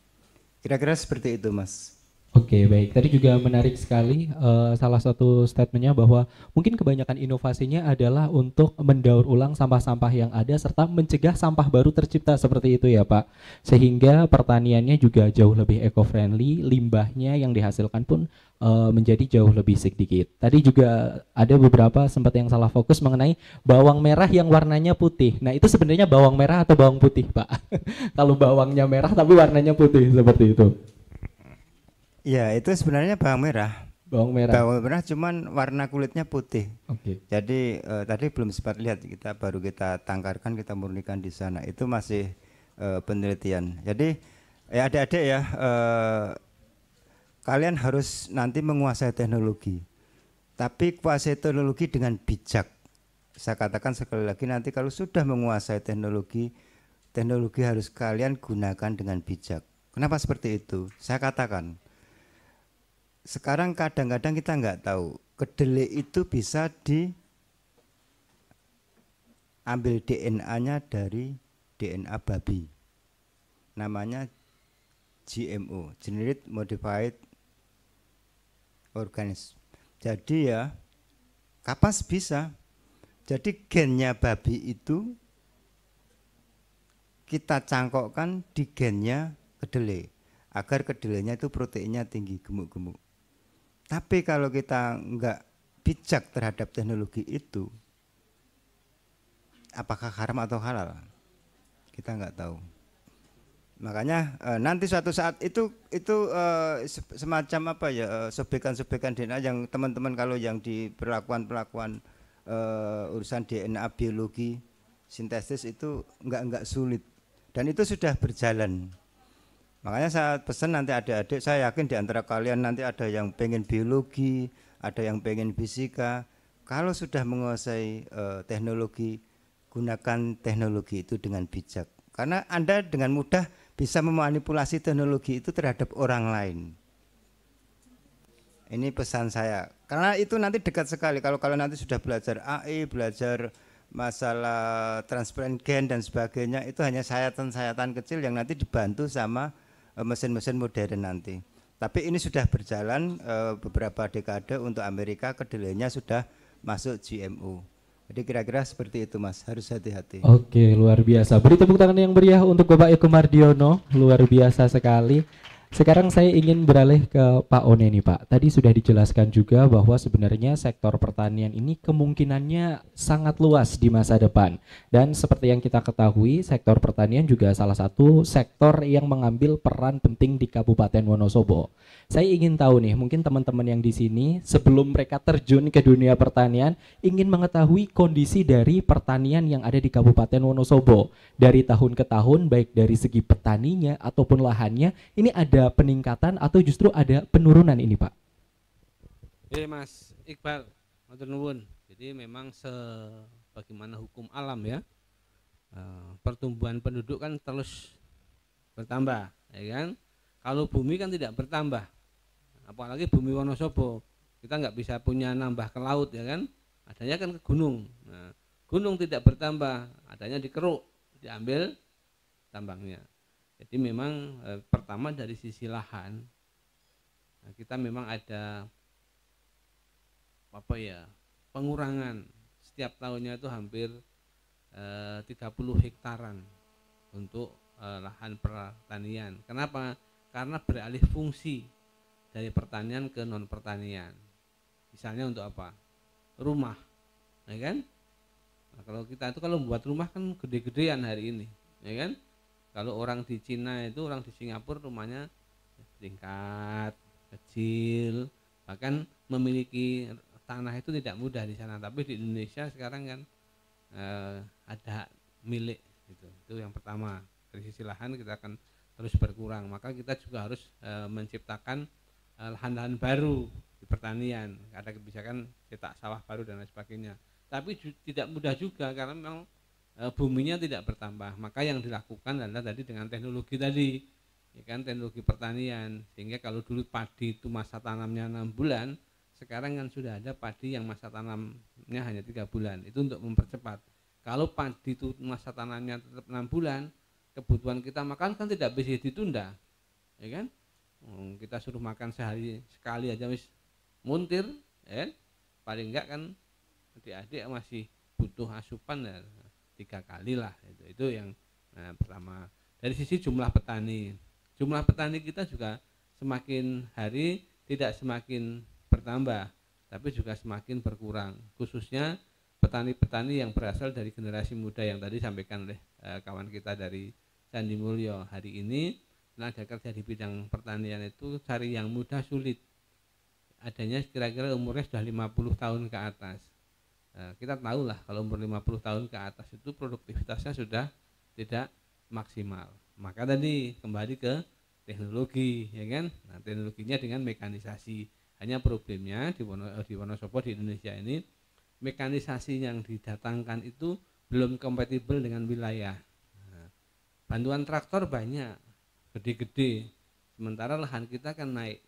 Kira-kira seperti itu, Mas. Oke, baik. Tadi juga menarik sekali salah satu statementnya bahwa mungkin kebanyakan inovasinya adalah untuk mendaur ulang sampah-sampah yang ada serta mencegah sampah baru tercipta seperti itu ya Pak. Sehingga pertaniannya juga jauh lebih eco-friendly, limbahnya yang dihasilkan pun menjadi jauh lebih sedikit. Tadi juga ada beberapa sempat yang salah fokus mengenai bawang merah yang warnanya putih. Nah itu sebenarnya bawang merah atau bawang putih Pak? Kalau bawangnya merah tapi warnanya putih seperti itu. Ya, itu sebenarnya bawang merah. Bawang merah. Bawang merah cuman warna kulitnya putih. Oke. Jadi tadi belum sempat lihat, kita tangkarkan, kita murnikan di sana. Itu masih penelitian. Jadi ya adik-adik ya, kalian harus nanti menguasai teknologi. Tapi kuasai teknologi dengan bijak. Saya katakan sekali lagi, nanti kalau sudah menguasai teknologi, teknologi harus kalian gunakan dengan bijak. Kenapa seperti itu? Saya katakan, sekarang kadang-kadang kita nggak tahu kedelai itu bisa diambil DNA-nya dari DNA babi, namanya GMO, Genetic Modified Organism. Jadi ya kapas bisa, jadi gennya babi itu kita cangkokkan di gennya kedelai agar kedelainya itu proteinnya tinggi, gemuk-gemuk. Tapi kalau kita enggak bijak terhadap teknologi itu, apakah haram atau halal? Kita enggak tahu. Makanya nanti suatu saat itu semacam apa ya, sobekan-sobekan DNA yang teman-teman kalau yang di perlakuan urusan DNA biologi sintesis itu enggak sulit dan itu sudah berjalan. Makanya saya pesan nanti adik-adik, saya yakin di antara kalian nanti ada yang pengen biologi, ada yang pengen fisika. Kalau sudah menguasai teknologi, gunakan teknologi itu dengan bijak. Karena Anda dengan mudah bisa memanipulasi teknologi itu terhadap orang lain. Ini pesan saya. Karena itu nanti dekat sekali. Kalau nanti sudah belajar AI, belajar masalah transparan gen dan sebagainya, itu hanya sayatan-sayatan kecil yang nanti dibantu sama mesin-mesin modern nanti. Tapi ini sudah berjalan beberapa dekade untuk Amerika, kedelainya sudah masuk GMO. Jadi kira-kira seperti itu Mas, harus hati-hati. Oke, luar biasa. Beri tepuk tangan yang meriah untuk Bapak Eko Mardiono, luar biasa sekali. Sekarang saya ingin beralih ke Pak One nih Pak. Tadi sudah dijelaskan juga bahwa sebenarnya sektor pertanian ini kemungkinannya sangat luas di masa depan. Dan seperti yang kita ketahui, sektor pertanian juga salah satu sektor yang mengambil peran penting di Kabupaten Wonosobo. Saya ingin tahu nih, mungkin teman-teman yang di sini sebelum mereka terjun ke dunia pertanian ingin mengetahui kondisi dari pertanian yang ada di Kabupaten Wonosobo dari tahun ke tahun, baik dari segi petaninya ataupun lahannya, ini ada peningkatan atau justru ada penurunan ini Pak? Mas Iqbal, matur nuwun. Jadi memang sebagaimana hukum alam ya, pertumbuhan penduduk kan terus bertambah, ya kan? Kalau bumi kan tidak bertambah, apalagi bumi Wonosobo, kita nggak bisa punya nambah ke laut ya kan? Adanya kan ke gunung. Nah, gunung tidak bertambah, adanya dikeruk, diambil tambangnya. Jadi memang pertama dari sisi lahan, kita memang ada apa ya, pengurangan setiap tahunnya itu hampir 30 hektaran untuk lahan pertanian. Kenapa? Karena beralih fungsi dari pertanian ke non pertanian. Misalnya untuk apa? Rumah, ya kan? Nah, kalau kita itu kalau membuat rumah kan gede-gedean hari ini, ya kan? Kalau orang di Cina itu, orang di Singapura rumahnya tingkat, kecil, bahkan memiliki tanah itu tidak mudah di sana. Tapi di Indonesia sekarang kan ada milik gitu. Itu yang pertama. Dari sisi lahan kita akan terus berkurang. Maka kita juga harus menciptakan lahan-lahan baru di pertanian. Ada kebijakan cetak sawah baru dan lain sebagainya. Tapi tidak mudah juga karena memang buminya tidak bertambah. Maka yang dilakukan adalah tadi dengan teknologi tadi, ya kan, teknologi pertanian. Sehingga kalau dulu padi itu masa tanamnya 6 bulan, sekarang kan sudah ada padi yang masa tanamnya hanya 3 bulan. Itu untuk mempercepat. Kalau padi itu masa tanamnya tetap 6 bulan, kebutuhan kita makan kan tidak bisa ditunda, ya kan? Kita suruh makan sehari sekali aja wis muntir, ya kan? Paling enggak kan adik-adik masih butuh asupan ya 3 kali lah. Itu yang pertama. Dari sisi jumlah petani kita juga semakin hari tidak semakin bertambah, tapi juga semakin berkurang, khususnya petani-petani yang berasal dari generasi muda yang tadi disampaikan oleh kawan kita dari Candi Mulyo. Hari ini tenaga kerja di bidang pertanian itu cari yang muda sulit, adanya kira-kira umurnya sudah 50 tahun ke atas. Kita tahu lah kalau umur 50 tahun ke atas itu produktivitasnya sudah tidak maksimal. Maka tadi kembali ke teknologi, ya kan? Nah, teknologinya dengan mekanisasi. Hanya problemnya di Wonosobo di Indonesia ini mekanisasi yang didatangkan itu belum kompatibel dengan wilayah. Bantuan traktor banyak, gede-gede, sementara lahan kita kan naik.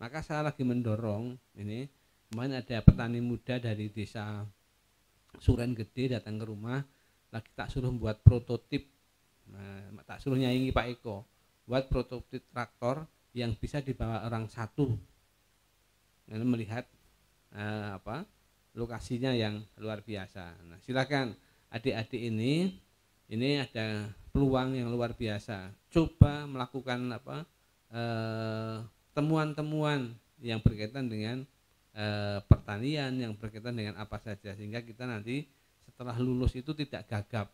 Maka saya lagi mendorong ini. Kemarin ada petani muda dari desa Suren Gede datang ke rumah, lagi tak suruh buat prototip, tak suruh nyaingi Pak Eko, buat prototip traktor yang bisa dibawa orang satu. Dan melihat lokasinya yang luar biasa. Nah, silakan adik-adik ini ada peluang yang luar biasa. Coba melakukan temuan-temuan yang berkaitan dengan pertanian, yang berkaitan dengan apa saja, sehingga kita nanti setelah lulus itu tidak gagap.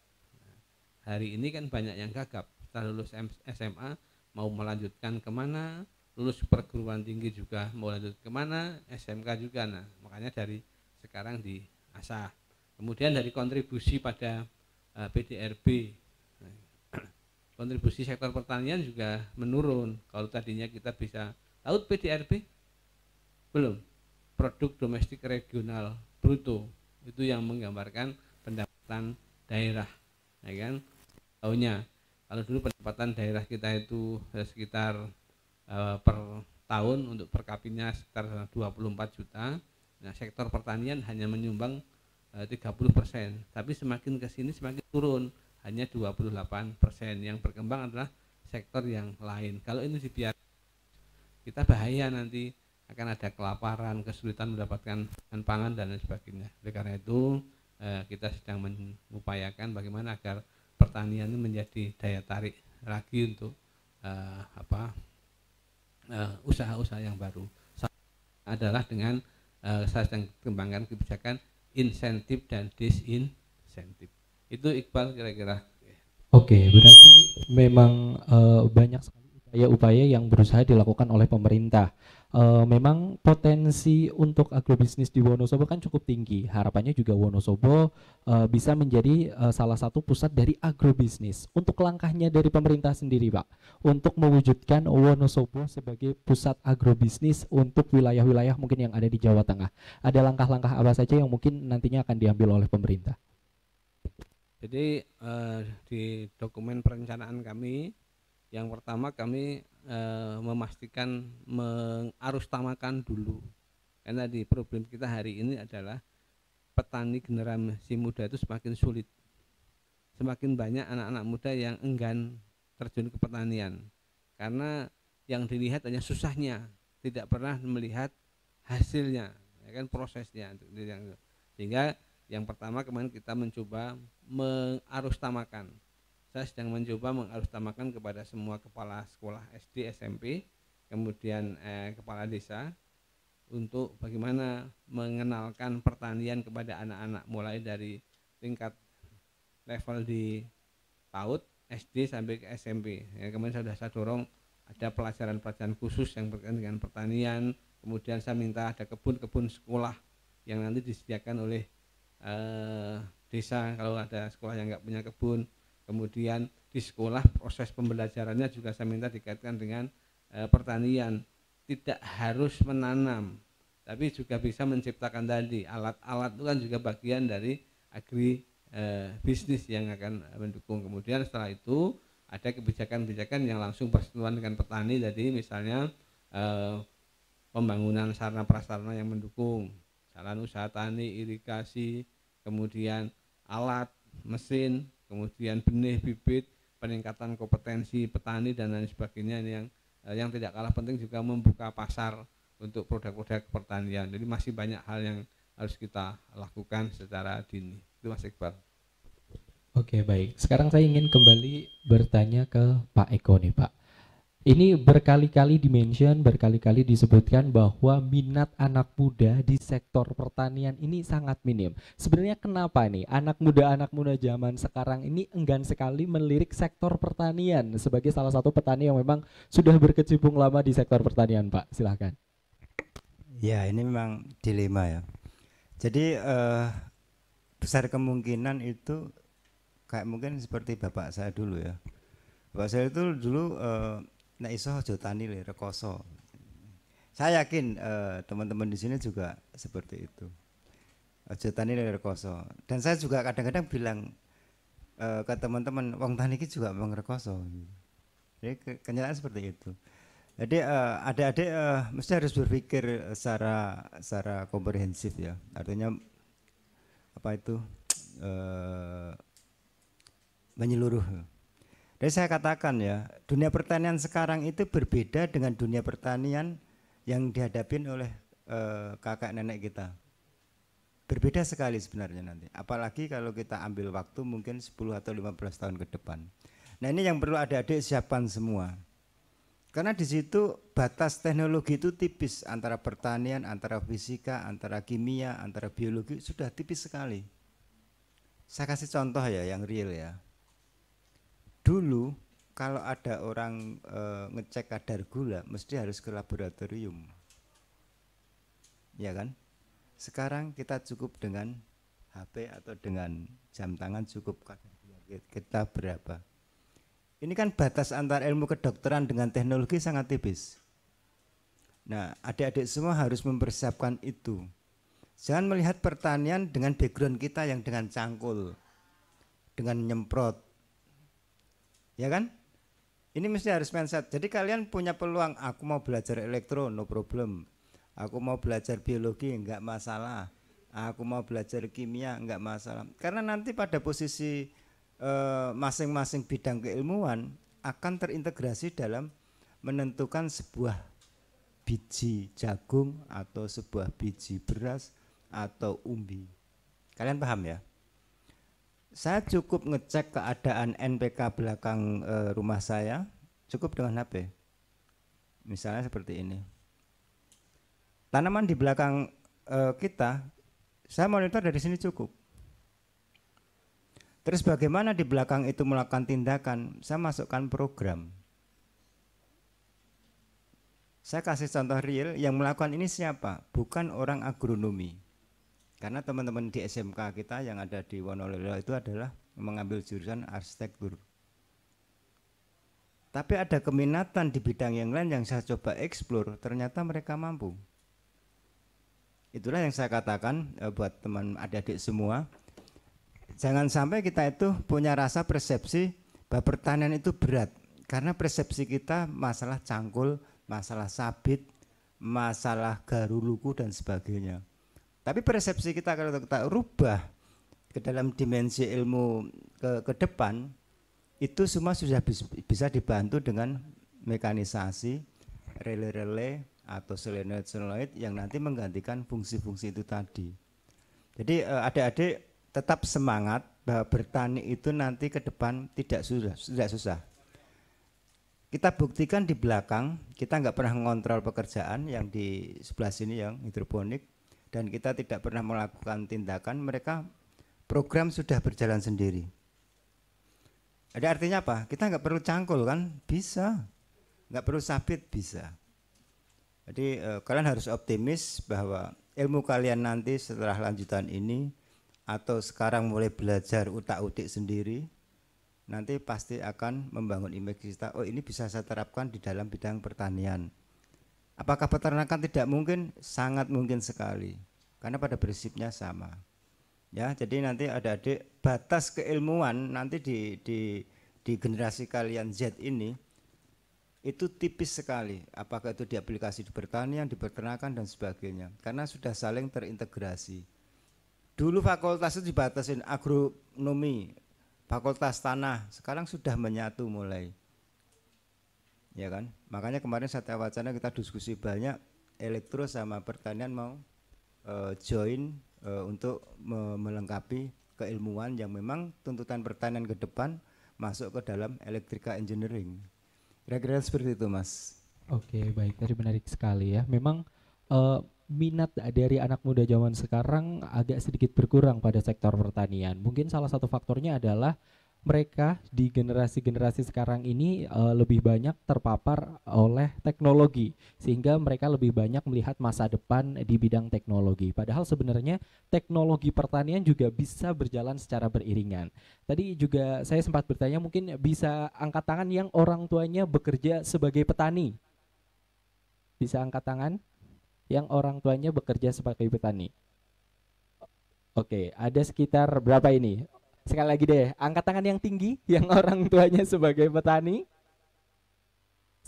Hari ini kan banyak yang gagap, setelah lulus SMA mau melanjutkan kemana, lulus perguruan tinggi juga mau lanjut kemana, SMK juga. Nah, makanya dari sekarang diasah. Kemudian dari kontribusi pada PDRB, kontribusi sektor pertanian juga menurun. Kalau tadinya kita bisa tahu PDRB belum, produk domestik regional bruto, itu yang menggambarkan pendapatan daerah, ya kan? Tahunnya kalau dulu pendapatan daerah kita itu sekitar per tahun untuk per kapitanya sekitar 24 juta. Nah, sektor pertanian hanya menyumbang 30%, tapi semakin ke sini semakin turun, hanya 28%. Yang berkembang adalah sektor yang lain. Kalau ini dibiarkan, kita bahaya, nanti akan ada kelaparan, kesulitan mendapatkan bahan pangan dan lain sebagainya. Oleh karena itu kita sedang mengupayakan bagaimana agar pertanian ini menjadi daya tarik lagi untuk usaha-usaha yang baru. Adalah dengan saya sedang kembangkan kebijakan insentif dan disinsentif. Itu Iqbal kira-kira. Oke, berarti memang banyak sekali upaya-upaya yang berusaha dilakukan oleh pemerintah. Memang potensi untuk agrobisnis di Wonosobo kan cukup tinggi. Harapannya juga Wonosobo bisa menjadi salah satu pusat dari agrobisnis. Untuk langkahnya dari pemerintah sendiri, Pak, untuk mewujudkan Wonosobo sebagai pusat agrobisnis untuk wilayah-wilayah mungkin yang ada di Jawa Tengah. Ada langkah-langkah apa saja yang mungkin nantinya akan diambil oleh pemerintah? Jadi di dokumen perencanaan kami, yang pertama kami memastikan mengarustamakan dulu, karena di problem kita hari ini adalah petani generasi muda itu semakin sulit, semakin banyak anak-anak muda yang enggan terjun ke pertanian, karena yang dilihat hanya susahnya, tidak pernah melihat hasilnya, ya kan, prosesnya. Sehingga yang pertama kemarin kita mencoba mengarustamakan. Saya sedang mencoba mengarustamakan kepada semua kepala sekolah SD, SMP, kemudian kepala desa, untuk bagaimana mengenalkan pertanian kepada anak-anak mulai dari tingkat level di PAUD, SD sampai ke SMP. Ya, kemudian saya dorong ada pelajaran-pelajaran khusus yang berkaitan dengan pertanian. Kemudian saya minta ada kebun-kebun sekolah yang nanti disediakan oleh desa kalau ada sekolah yang nggak punya kebun. Kemudian di sekolah proses pembelajarannya juga saya minta dikaitkan dengan pertanian. Tidak harus menanam, tapi juga bisa menciptakan tadi alat-alat, itu kan juga bagian dari agri bisnis yang akan mendukung. Kemudian setelah itu ada kebijakan-kebijakan yang langsung bersentuhan dengan petani, jadi misalnya pembangunan sarana prasarana yang mendukung, jalan usaha tani, irigasi, kemudian alat, mesin, kemudian benih, bibit, peningkatan kompetensi petani dan lain sebagainya. Ini yang tidak kalah penting juga membuka pasar untuk produk-produk pertanian. Jadi masih banyak hal yang harus kita lakukan secara dini. Itu Mas Iqbal. Oke, baik. Sekarang saya ingin kembali bertanya ke Pak Eko nih, Pak. Ini berkali-kali dimention, berkali-kali disebutkan bahwa minat anak muda di sektor pertanian ini sangat minim. Sebenarnya kenapa nih anak muda zaman sekarang ini enggan sekali melirik sektor pertanian sebagai salah satu petani yang memang sudah berkecimpung lama di sektor pertanian, Pak? Silahkan. Ya, ini memang dilema ya. Jadi besar kemungkinan itu kayak mungkin seperti bapak saya dulu ya. Bapak saya itu dulu nek iso aja tani le rekoso. Saya yakin teman-teman di sini juga seperti itu. Aja tani le rekoso. Dan saya juga kadang-kadang bilang ke teman-teman, wong tani iki juga memang rekoso. Jadi kenyataan seperti itu. Jadi adik-adik mesti harus berpikir secara komprehensif ya. Artinya apa itu menyeluruh. Jadi saya katakan ya, dunia pertanian sekarang itu berbeda dengan dunia pertanian yang dihadapin oleh kakak nenek kita. Berbeda sekali sebenarnya nanti. Apalagi kalau kita ambil waktu mungkin 10 atau 15 tahun ke depan. Nah ini yang perlu adik-adik siapkan semua. Karena di situ batas teknologi itu tipis antara pertanian, antara fisika, antara kimia, antara biologi sudah tipis sekali. Saya kasih contoh ya yang real ya. Dulu kalau ada orang ngecek kadar gula mesti harus ke laboratorium. Ya kan? Sekarang kita cukup dengan HP atau dengan jam tangan cukup kadar gula kita berapa. Ini kan batas antara ilmu kedokteran dengan teknologi sangat tipis. Nah, adik-adik semua harus mempersiapkan itu. Jangan melihat pertanian dengan background kita yang dengan cangkul, dengan nyemprot. Ya kan? Ini mesti harus mindset. Jadi kalian punya peluang, aku mau belajar elektro, no problem. Aku mau belajar biologi, enggak masalah. Aku mau belajar kimia, enggak masalah. Karena nanti pada posisi masing-masing bidang keilmuan akan terintegrasi dalam menentukan sebuah biji jagung atau sebuah biji beras atau umbi. Kalian paham ya? Saya cukup ngecek keadaan NPK belakang rumah saya cukup dengan HP. Misalnya seperti ini. Tanaman di belakang kita, saya monitor dari sini cukup. Terus bagaimana di belakang itu melakukan tindakan? Saya masukkan program. Saya kasih contoh real, yang melakukan ini siapa? Bukan orang agronomi. Karena teman-teman di SMK kita yang ada di Wonolelo itu adalah mengambil jurusan arsitektur. Tapi ada keminatan di bidang yang lain yang saya coba eksplor, ternyata mereka mampu. Itulah yang saya katakan buat teman adik-adik semua. Jangan sampai kita itu punya rasa persepsi bahwa pertanian itu berat. Karena persepsi kita masalah cangkul, masalah sabit, masalah garuluku dan sebagainya. Tapi persepsi kita kalau kita rubah ke dalam dimensi ilmu ke depan, itu semua sudah bisa dibantu dengan mekanisasi, relay-relay atau solenoid yang nanti menggantikan fungsi-fungsi itu tadi. Jadi adik-adik tetap semangat bahwa bertani itu nanti ke depan tidak susah. Kita buktikan di belakang, kita nggak pernah mengontrol pekerjaan yang di sebelah sini yang hidroponik, dan kita tidak pernah melakukan tindakan, mereka program sudah berjalan sendiri. Ada artinya apa? Kita nggak perlu cangkul kan? Bisa. Nggak perlu sabit, bisa. Jadi kalian harus optimis bahwa ilmu kalian nanti setelah lanjutan ini atau sekarang mulai belajar utak-utik sendiri, nanti pasti akan membangun image kita, oh ini bisa saya terapkan di dalam bidang pertanian. Apakah peternakan tidak mungkin? Sangat mungkin sekali, karena pada prinsipnya sama. Ya, jadi nanti adik-adik batas keilmuan nanti di generasi kalian Z ini itu tipis sekali. Apakah itu di aplikasi di pertanian, di peternakan dan sebagainya. Karena sudah saling terintegrasi. Dulu fakultas itu dibatasin agronomi, fakultas tanah, sekarang sudah menyatu mulai. Ya kan? Makanya kemarin Satya Wacana kita diskusi banyak, elektro sama pertanian mau join untuk melengkapi keilmuan yang memang tuntutan pertanian ke depan masuk ke dalam electrical engineering. Kira-kira seperti itu, Mas. Oke, baik. Tadi menarik sekali ya. Memang minat dari anak muda zaman sekarang agak sedikit berkurang pada sektor pertanian. Mungkin salah satu faktornya adalah mereka di generasi-generasi sekarang ini lebih banyak terpapar oleh teknologi, sehingga mereka lebih banyak melihat masa depan di bidang teknologi. Padahal sebenarnya teknologi pertanian juga bisa berjalan secara beriringan. Tadi juga saya sempat bertanya, mungkin bisa angkat tangan yang orang tuanya bekerja sebagai petani. Bisa angkat tangan yang orang tuanya bekerja sebagai petani. Oke, ada sekitar berapa ini? Sekali lagi deh, angkat tangan yang tinggi yang orang tuanya sebagai petani.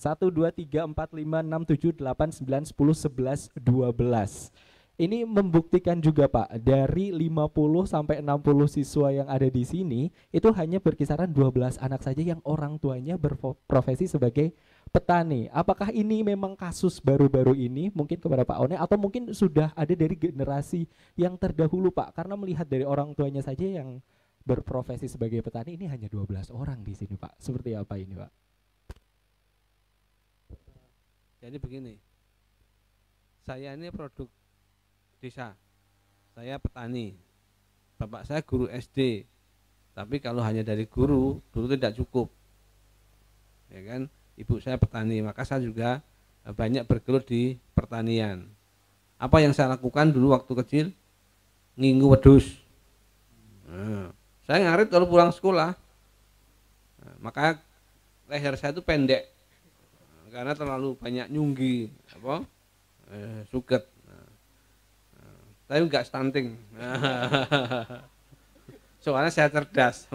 1, 2, 3, 4, 5, 6, 7, 8, 9, 10, 11, 12. Ini membuktikan juga Pak, dari 50 sampai 60 siswa yang ada di sini, itu hanya berkisaran 12 anak saja yang orang tuanya berprofesi sebagai petani. Apakah ini memang kasus baru-baru ini mungkin kepada Pak One, atau mungkin sudah ada dari generasi yang terdahulu Pak? Karena melihat dari orang tuanya saja yang berprofesi sebagai petani ini hanya 12 orang di sini Pak. Seperti apa ini Pak? Jadi begini, saya ini produk desa, saya petani, bapak saya guru SD, tapi kalau hanya dari guru dulu tidak cukup, ya kan? Ibu saya petani, maka saya juga banyak bergelut di pertanian. Apa yang saya lakukan dulu waktu kecil? Nginggu wedhus. Saya ngarit kalau pulang sekolah, maka leher saya itu pendek karena terlalu banyak nyunggi, suget. Tapi enggak stunting. Soalnya saya cerdas.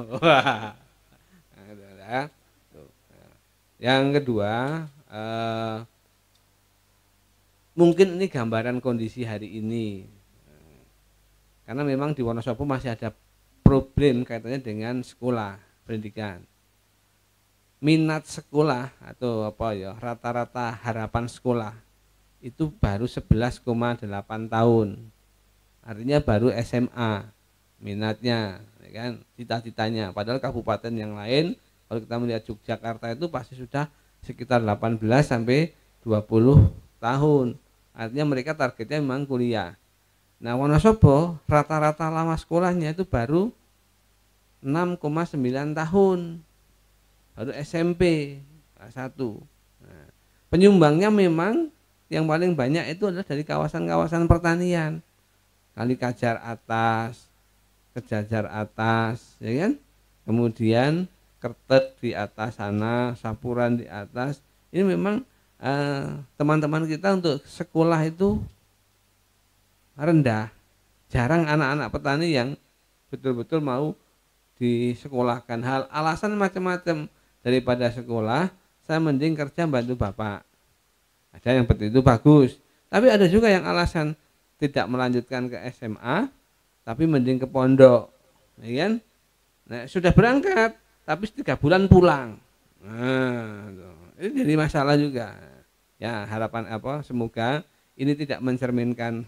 Yang kedua, mungkin ini gambaran kondisi hari ini, karena memang di Wonosobo masih ada problem kaitannya dengan sekolah pendidikan. Minat sekolah atau rata-rata harapan sekolah itu baru 11,8 tahun. Artinya baru SMA minatnya, ya kan, cita-citanya. Padahal kabupaten yang lain, kalau kita melihat Yogyakarta itu pasti sudah sekitar 18 sampai 20 tahun. Artinya mereka targetnya memang kuliah. Nah, Wonosobo rata-rata lama sekolahnya itu baru 6,9 tahun, baru SMP kelas 1. Nah, penyumbangnya memang yang paling banyak itu adalah dari kawasan-kawasan pertanian, Kali Kajar atas, Kejajar atas, ya kan? Kemudian Kertet di atas sana, Sapuran di atas. Ini memang teman-teman kita untuk sekolah itu rendah. Jarang anak-anak petani yang betul-betul mau disekolahkan. Hal alasan macam-macam, daripada sekolah saya mending kerja bantu bapak. Ada yang seperti itu, bagus. Tapi ada juga yang alasan tidak melanjutkan ke SMA, tapi mending ke pondok, ya kan? Nah, sudah berangkat tapi 3 bulan pulang. Nah, ini jadi masalah juga. Ya, harapan semoga ini tidak mencerminkan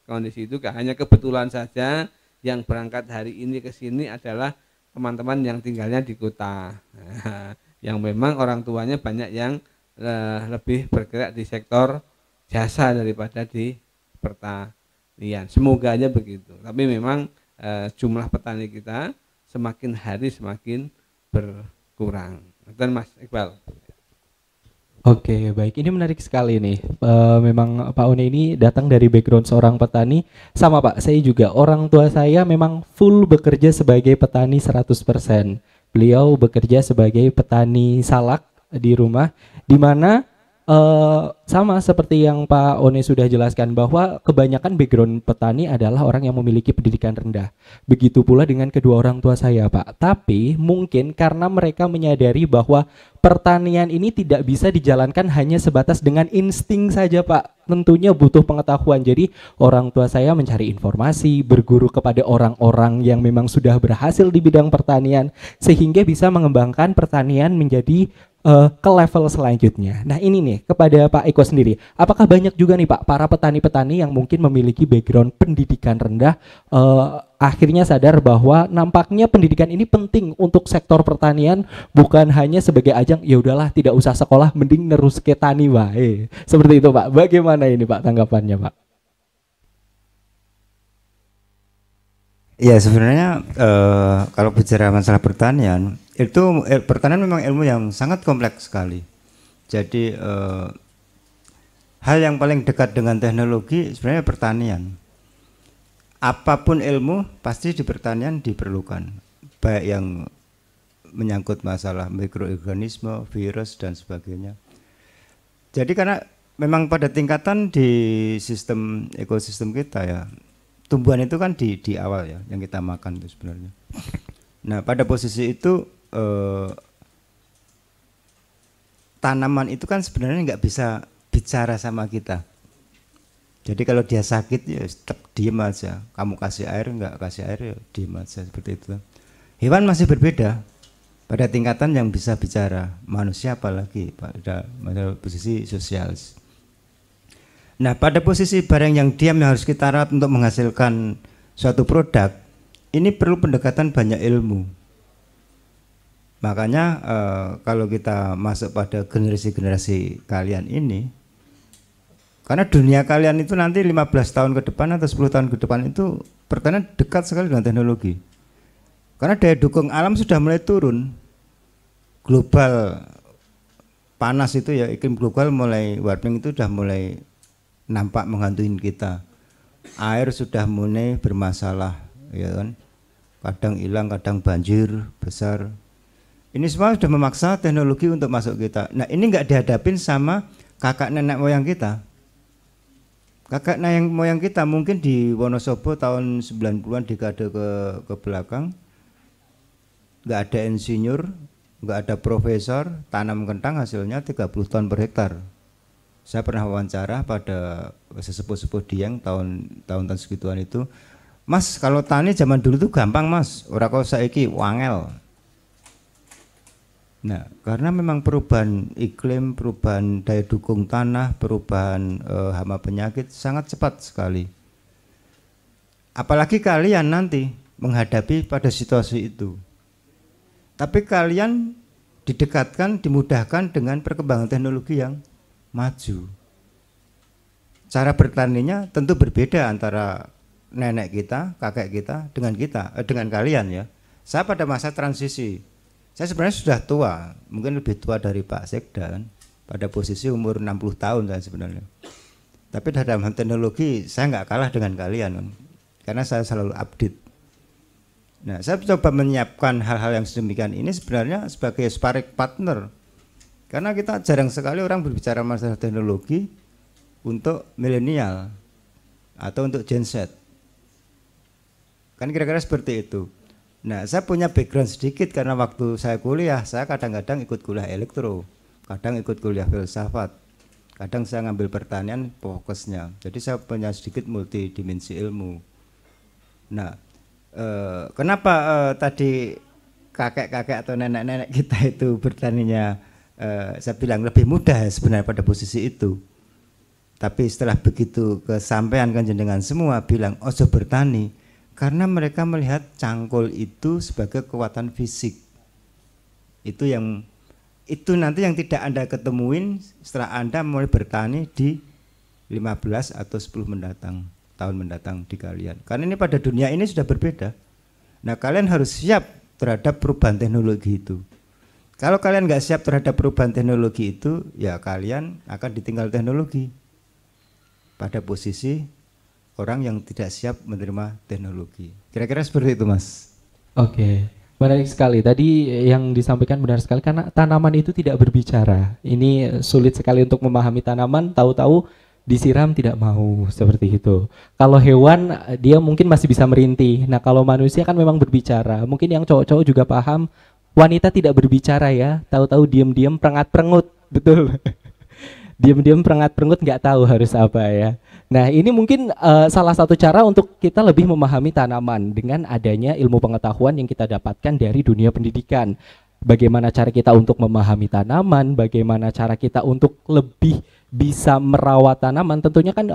kondisi itu, hanya kebetulan saja yang berangkat hari ini ke sini adalah teman-teman yang tinggalnya di kota, yang memang orang tuanya banyak yang lebih bergerak di sektor jasa daripada di pertanian. Semoga aja begitu. Tapi memang jumlah petani kita semakin hari semakin berkurang. Dan Mas Iqbal. Oke, baik. Ini menarik sekali nih. Memang Pak One ini datang dari background seorang petani. Sama Pak, saya juga. Orang tua saya memang full bekerja sebagai petani 100%. Beliau bekerja sebagai petani salak di rumah, di mana Sama seperti yang Pak One sudah jelaskan bahwa kebanyakan background petani adalah orang yang memiliki pendidikan rendah. Begitu pula dengan kedua orang tua saya, Pak. Tapi mungkin karena mereka menyadari bahwa pertanian ini tidak bisa dijalankan hanya sebatas dengan insting saja, Pak. Tentunya butuh pengetahuan. Jadi orang tua saya mencari informasi, berguru kepada orang-orang yang memang sudah berhasil di bidang pertanian sehingga bisa mengembangkan pertanian menjadi ke level selanjutnya. Nah ini nih kepada Pak Eko sendiri, apakah banyak juga nih Pak para petani-petani yang mungkin memiliki background pendidikan rendah akhirnya sadar bahwa nampaknya pendidikan ini penting untuk sektor pertanian, bukan hanya sebagai ajang ya udahlah tidak usah sekolah mending nerus ke tani wae. Seperti itu Pak. Bagaimana ini Pak tanggapannya Pak? Ya sebenarnya kalau bicara masalah pertanian itu pertanian memang ilmu yang sangat kompleks sekali. Jadi hal yang paling dekat dengan teknologi sebenarnya pertanian. Apapun ilmu pasti di pertanian diperlukan, baik yang menyangkut masalah mikroorganisme, virus dan sebagainya. Jadi karena memang pada tingkatan di sistem ekosistem kita ya, tumbuhan itu kan di awal ya yang kita makan itu sebenarnya. Nah pada posisi itu tanaman itu kan sebenarnya nggak bisa bicara sama kita. Jadi kalau dia sakit ya tetap diem aja. Kamu kasih air nggak kasih air ya diem aja seperti itu. Hewan masih berbeda pada tingkatan yang bisa bicara. Manusia apalagi pada posisi sosial. Nah pada posisi barang yang diam yang harus kita rawat untuk menghasilkan suatu produk, ini perlu pendekatan banyak ilmu. Makanya kalau kita masuk pada generasi-generasi kalian ini, karena dunia kalian itu nanti 15 tahun ke depan atau 10 tahun ke depan itu pertanian dekat sekali dengan teknologi. Karena daya dukung alam sudah mulai turun. Global panas itu ya, iklim global mulai warming itu sudah mulai nampak menghantui kita. Air sudah mulai bermasalah, ya kan? Kadang hilang, kadang banjir besar. Ini semua sudah memaksa teknologi untuk masuk kita. Nah ini nggak dihadapin sama kakak nenek moyang kita. Kakak nenek moyang kita mungkin di Wonosobo tahun 90-an dekade ke belakang, nggak ada insinyur, nggak ada profesor, tanam kentang hasilnya 30 ton per hektar. Saya pernah wawancara pada sesepuh-sepuh Dieng tahun segituan itu, Mas kalau tani zaman dulu tuh gampang Mas, ora kok saiki wangel. Nah karena memang perubahan iklim, perubahan daya dukung tanah, perubahan hama penyakit sangat cepat sekali. Apalagi kalian nanti menghadapi pada situasi itu. Tapi kalian didekatkan, dimudahkan dengan perkembangan teknologi yang maju. Cara bertaninya tentu berbeda antara nenek kita, kakek kita dengan kalian ya. Saya pada masa transisi, saya sebenarnya sudah tua, mungkin lebih tua dari Pak Sekda kan, pada posisi umur 60 tahun saya sebenarnya. Tapi dalam hal teknologi saya nggak kalah dengan kalian kan, karena saya selalu update. Nah saya coba menyiapkan hal-hal yang sedemikian ini sebenarnya sebagai sparring partner. Karena kita jarang sekali orang berbicara masalah teknologi untuk milenial atau untuk Gen Z. Kan kira-kira seperti itu. Nah, saya punya background sedikit karena waktu saya kuliah, saya kadang-kadang ikut kuliah elektro, kadang ikut kuliah filsafat, kadang saya ngambil pertanian fokusnya. Jadi saya punya sedikit multidimensi ilmu. Nah, kenapa tadi kakek-kakek atau nenek-nenek kita itu bertaninya saya bilang lebih mudah sebenarnya pada posisi itu. Tapi setelah begitu kesampaian kanjenengan semua bilang ojo bertani, karena mereka melihat cangkul itu sebagai kekuatan fisik. Itu nanti yang tidak Anda ketemuin setelah Anda mulai bertani di 15 atau 10 tahun mendatang di kalian. Karena ini pada dunia ini sudah berbeda. Nah kalian harus siap terhadap perubahan teknologi itu. Kalau kalian nggak siap terhadap perubahan teknologi itu, ya kalian akan ditinggal teknologi pada posisi orang yang tidak siap menerima teknologi. Kira-kira seperti itu Mas. Oke. Menarik sekali. Tadi yang disampaikan benar sekali karena tanaman itu tidak berbicara. Ini sulit sekali untuk memahami tanaman, tahu-tahu disiram tidak mau seperti itu. Kalau hewan dia mungkin masih bisa merintih. Nah, kalau manusia kan memang berbicara. Mungkin yang cowok-cowok juga paham wanita tidak berbicara ya, tahu-tahu diam-diam perengat-perengut, betul. Diam-diam perengat-perengut nggak tahu harus apa ya. Nah, ini mungkin salah satu cara untuk kita lebih memahami tanaman dengan adanya ilmu pengetahuan yang kita dapatkan dari dunia pendidikan. Bagaimana cara kita untuk memahami tanaman, bagaimana cara kita untuk lebih bisa merawat tanaman, tentunya kan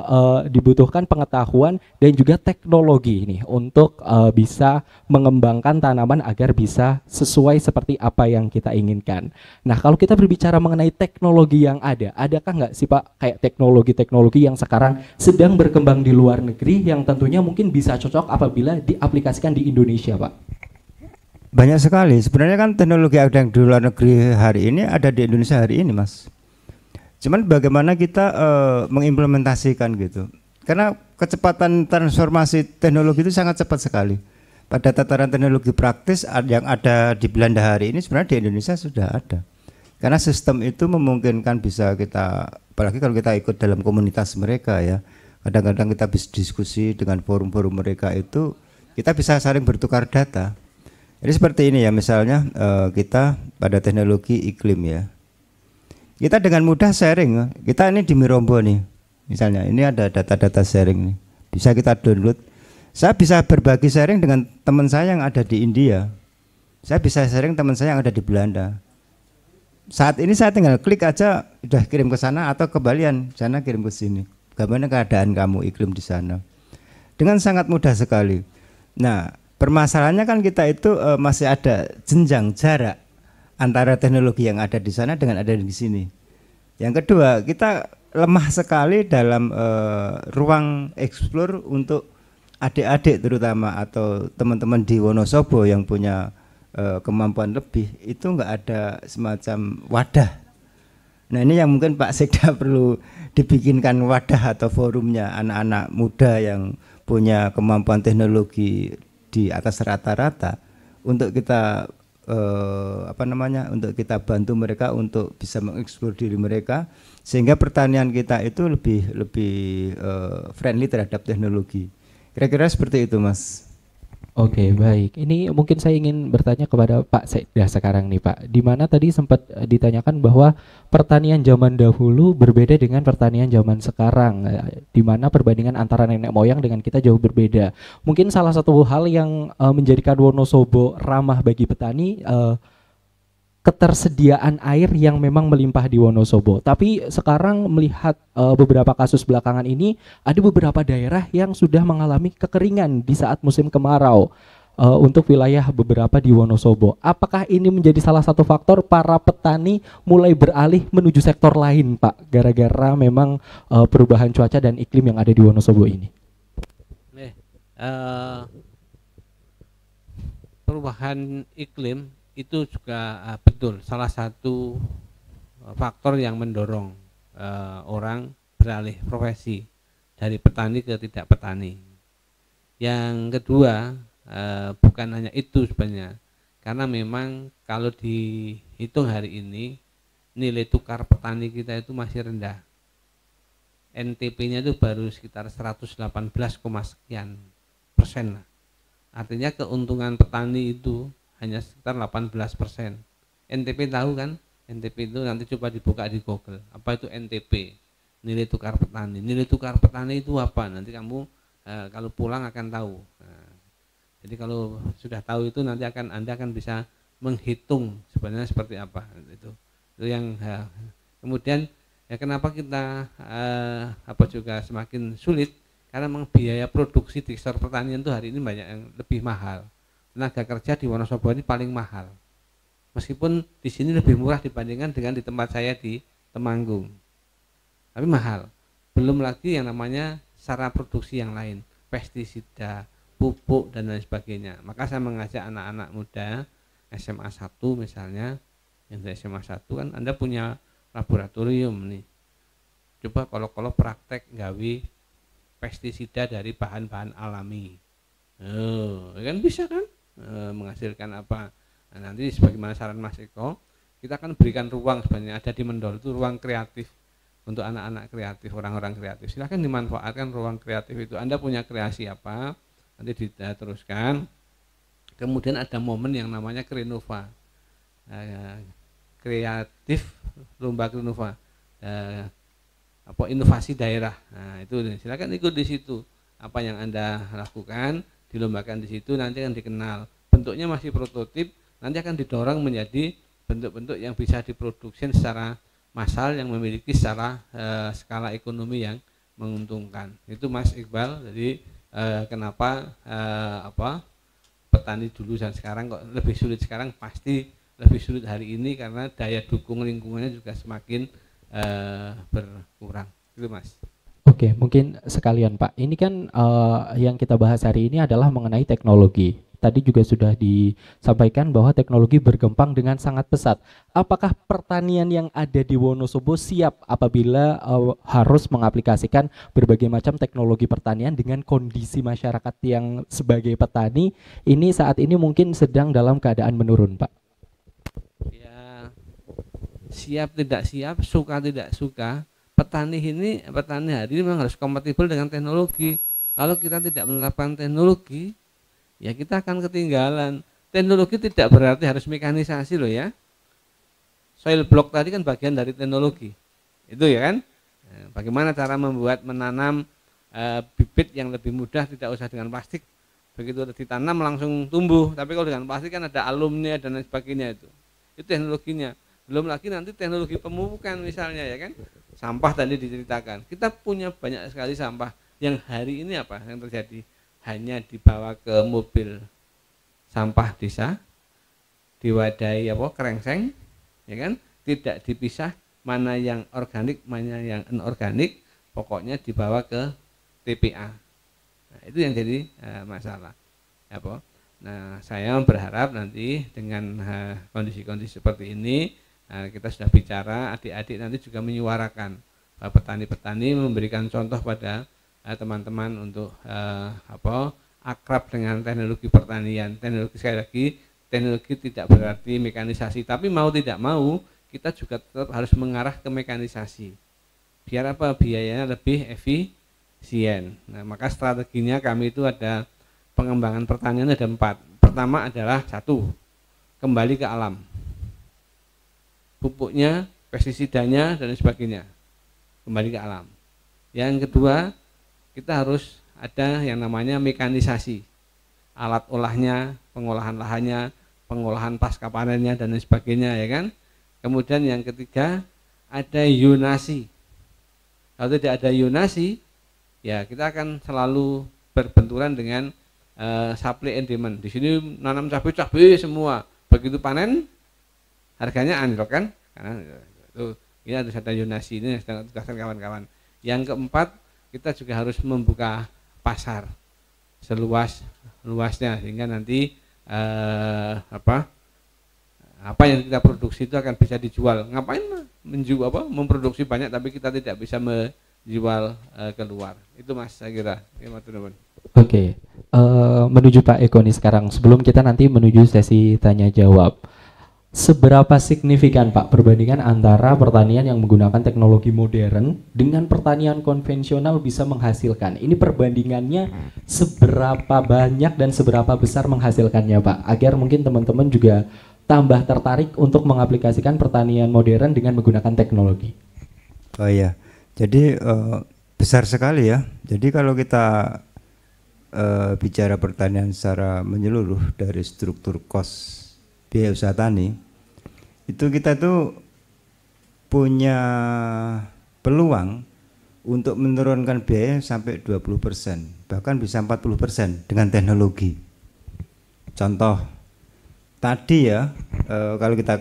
dibutuhkan pengetahuan dan juga teknologi ini untuk bisa mengembangkan tanaman agar bisa sesuai seperti apa yang kita inginkan. Nah, kalau kita berbicara mengenai teknologi yang ada, adakah nggak sih Pak kayak teknologi-teknologi yang sekarang sedang berkembang di luar negeri yang tentunya mungkin bisa cocok apabila diaplikasikan di Indonesia, Pak? Banyak sekali. Sebenarnya kan teknologi yang di luar negeri hari ini ada di Indonesia hari ini, Mas. Cuman bagaimana kita mengimplementasikan gitu. Karena kecepatan transformasi teknologi itu sangat cepat sekali. Pada tataran teknologi praktis yang ada di Belanda hari ini sebenarnya di Indonesia sudah ada. Karena sistem itu memungkinkan bisa kita, apalagi kalau kita ikut dalam komunitas mereka ya. Kadang-kadang kita bisa diskusi dengan forum-forum mereka itu, kita bisa saling bertukar data. Jadi seperti ini ya, misalnya kita pada teknologi iklim ya, kita dengan mudah sharing. Kita ini di Mirombo nih, misalnya ini ada data-data sharing nih, bisa kita download. Saya bisa berbagi sharing dengan teman saya yang ada di India, saya bisa sharing teman saya yang ada di Belanda. Saat ini saya tinggal klik aja udah kirim ke sana, atau kebalian, sana kirim ke sini. Bagaimana keadaan kamu iklim di sana? Dengan sangat mudah sekali. Nah, permasalahannya kan kita itu masih ada jenjang jarak antara teknologi yang ada di sana dengan ada di sini. Yang kedua, kita lemah sekali dalam ruang eksplor untuk adik-adik terutama atau teman-teman di Wonosobo yang punya kemampuan lebih, itu enggak ada semacam wadah. Nah, ini yang mungkin Pak Sekda perlu dibikinkan wadah atau forumnya anak-anak muda yang punya kemampuan teknologi di atas rata-rata, untuk kita untuk kita bantu mereka untuk bisa mengeksplor diri mereka sehingga pertanian kita itu lebih friendly terhadap teknologi. Kira-kira seperti itu, Mas. Oke, baik. Ini mungkin saya ingin bertanya kepada Pak Sekda sekarang nih, Pak. Di mana tadi sempat ditanyakan bahwa pertanian zaman dahulu berbeda dengan pertanian zaman sekarang, di mana perbandingan antara nenek moyang dengan kita jauh berbeda. Mungkin salah satu hal yang menjadikan Wonosobo ramah bagi petani, ketersediaan air yang memang melimpah di Wonosobo. Tapi sekarang melihat beberapa kasus belakangan ini, ada beberapa daerah yang sudah mengalami kekeringan di saat musim kemarau untuk wilayah beberapa di Wonosobo. Apakah ini menjadi salah satu faktor para petani mulai beralih menuju sektor lain, Pak, gara-gara memang perubahan cuaca dan iklim yang ada di Wonosobo ini? Perubahan iklim itu juga betul salah satu faktor yang mendorong orang beralih profesi dari petani ke tidak petani. Yang kedua, bukan hanya itu sebenarnya, karena memang kalau dihitung hari ini nilai tukar petani kita itu masih rendah. NTP-nya itu baru sekitar 118, sekian persen lah. Artinya keuntungan petani itu hanya sekitar 18%. NTP tahu kan? NTP itu nanti coba dibuka di Google. Apa itu NTP? Nilai tukar petani. Nilai tukar petani itu apa? Nanti kamu kalau pulang akan tahu. Nah, jadi kalau sudah tahu itu nanti Anda akan bisa menghitung sebenarnya seperti apa. Itu yang kemudian ya kenapa kita juga semakin sulit, karena memang biaya produksi di sektor pertanian itu hari ini banyak yang lebih mahal. Tenaga kerja di Wonosobo ini paling mahal, meskipun di sini lebih murah dibandingkan dengan di tempat saya di Temanggung, tapi mahal. Belum lagi yang namanya sarana produksi yang lain, pestisida, pupuk dan lain sebagainya. Maka saya mengajak anak-anak muda SMA 1 misalnya, yang dari SMA 1 kan Anda punya laboratorium nih, coba kalau praktek gawe pestisida dari bahan-bahan alami, kan bisa kan? menghasilkan apa. Nah, nanti sebagaimana saran Mas Eko, kita akan berikan ruang sebenarnya ada di Mendol itu ruang kreatif untuk anak-anak kreatif, orang-orang kreatif. Silahkan dimanfaatkan ruang kreatif itu. Anda punya kreasi apa, nanti diteruskan. Kemudian ada momen yang namanya Krenova, kreatif lomba Krenova, apa inovasi daerah. Nah itu silakan ikut di situ. Apa yang Anda lakukan dilombakan di situ, nanti akan dikenal. Bentuknya masih prototip, nanti akan didorong menjadi bentuk-bentuk yang bisa diproduksi secara massal yang memiliki secara skala ekonomi yang menguntungkan. Itu Mas Iqbal. Jadi kenapa petani dulu dan sekarang kok lebih sulit sekarang, pasti lebih sulit hari ini karena daya dukung lingkungannya juga semakin berkurang. Itu Mas. Oke, mungkin sekalian Pak. Ini kan yang kita bahas hari ini adalah mengenai teknologi. Tadi juga sudah disampaikan bahwa teknologi berkembang dengan sangat pesat. Apakah pertanian yang ada di Wonosobo siap apabila harus mengaplikasikan berbagai macam teknologi pertanian dengan kondisi masyarakat yang sebagai petani ini saat ini mungkin sedang dalam keadaan menurun, Pak? Ya, siap tidak siap, suka tidak suka, petani hari ini memang harus kompatibel dengan teknologi. Kalau kita tidak menerapkan teknologi, ya kita akan ketinggalan. Teknologi tidak berarti harus mekanisasi loh ya. Soil block tadi kan bagian dari teknologi. Itu ya kan. Bagaimana cara menanam bibit yang lebih mudah, tidak usah dengan plastik. Begitu ditanam langsung tumbuh. Tapi kalau dengan plastik kan ada alumni dan lain sebagainya itu. Itu teknologinya. Belum lagi nanti teknologi pemupukan misalnya ya kan. Sampah tadi diceritakan. Kita punya banyak sekali sampah yang hari ini apa yang terjadi? Hanya dibawa ke mobil sampah desa, diwadahi kerengseng, ya kan? Tidak dipisah mana yang organik, mana yang anorganik, pokoknya dibawa ke TPA. Nah, itu yang jadi masalah. Nah, saya berharap nanti dengan kondisi-kondisi seperti ini, kita sudah bicara, adik-adik nanti juga menyuarakan petani-petani memberikan contoh pada teman-teman untuk akrab dengan teknologi pertanian. Teknologi, sekali lagi, teknologi tidak berarti mekanisasi, tapi mau tidak mau kita juga tetap harus mengarah ke mekanisasi. Biar apa? Biayanya lebih efisien. Nah, maka strateginya kami itu ada pengembangan pertanian ada 4. Pertama adalah 1, kembali ke alam. Pupuknya, pestisidanya dan sebagainya. Kembali ke alam. Yang kedua, kita harus ada yang namanya mekanisasi, alat olahnya, pengolahan lahannya, pengolahan pasca panennya dan lain sebagainya ya kan. Kemudian yang ketiga ada yonasi. Kalau tidak ada yonasi, ya kita akan selalu berbenturan dengan supply and demand. Di sini nanam cabai semua, begitu panen harganya anjlok kan? Karena itu ini harus ada yonasi, ini sedang tugaskan kawan-kawan. Yang keempat, kita juga harus membuka pasar seluas-luasnya sehingga nanti apa yang kita produksi itu akan bisa dijual. Ngapain menjual memproduksi banyak tapi kita tidak bisa menjual keluar. Itu Mas saya kira. Oke, menuju Pak Eko nih sekarang. Sebelum kita nanti menuju sesi tanya jawab. Seberapa signifikan Pak perbandingan antara pertanian yang menggunakan teknologi modern dengan pertanian konvensional bisa menghasilkan? Ini perbandingannya seberapa banyak dan seberapa besar menghasilkannya Pak? Agar mungkin teman-teman juga tambah tertarik untuk mengaplikasikan pertanian modern dengan menggunakan teknologi. Oh iya, jadi besar sekali ya. Jadi kalau kita bicara pertanian secara menyeluruh dari struktur cost biaya usaha tani, itu kita tuh punya peluang untuk menurunkan biaya sampai 20%, bahkan bisa 40% dengan teknologi. Contoh tadi ya, kalau kita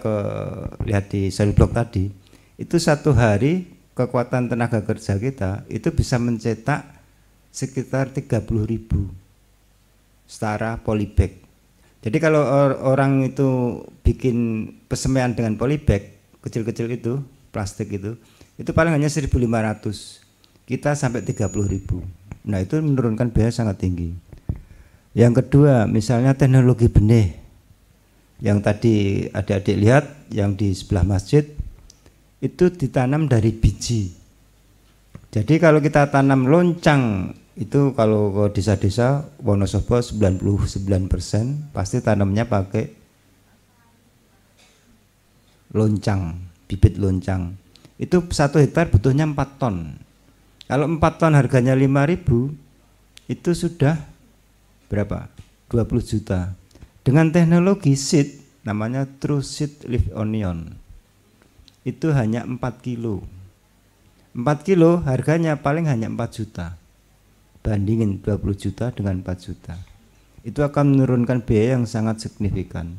lihat di soil block tadi, itu 1 hari kekuatan tenaga kerja kita itu bisa mencetak sekitar 30.000 setara polybag. Jadi kalau orang itu bikin pesemaian dengan polybag kecil-kecil itu, plastik itu paling hanya 1.500. Kita sampai 30.000. Nah, itu menurunkan biaya sangat tinggi. Yang kedua, misalnya teknologi benih. Yang tadi adik-adik lihat yang di sebelah masjid itu ditanam dari biji. Jadi kalau kita tanam loncang itu kalau ke desa-desa Wonosobo 99% pasti tanamnya pakai loncang, bibit loncang. Itu 1 hektar butuhnya 4 ton. Kalau 4 ton harganya 5.000 itu sudah berapa? 20 juta. Dengan teknologi seed namanya True Seed Leaf Onion itu hanya 4 kilo. 4 kilo harganya paling hanya 4 juta. Bandingin 20 juta dengan 4 juta. Itu akan menurunkan biaya yang sangat signifikan.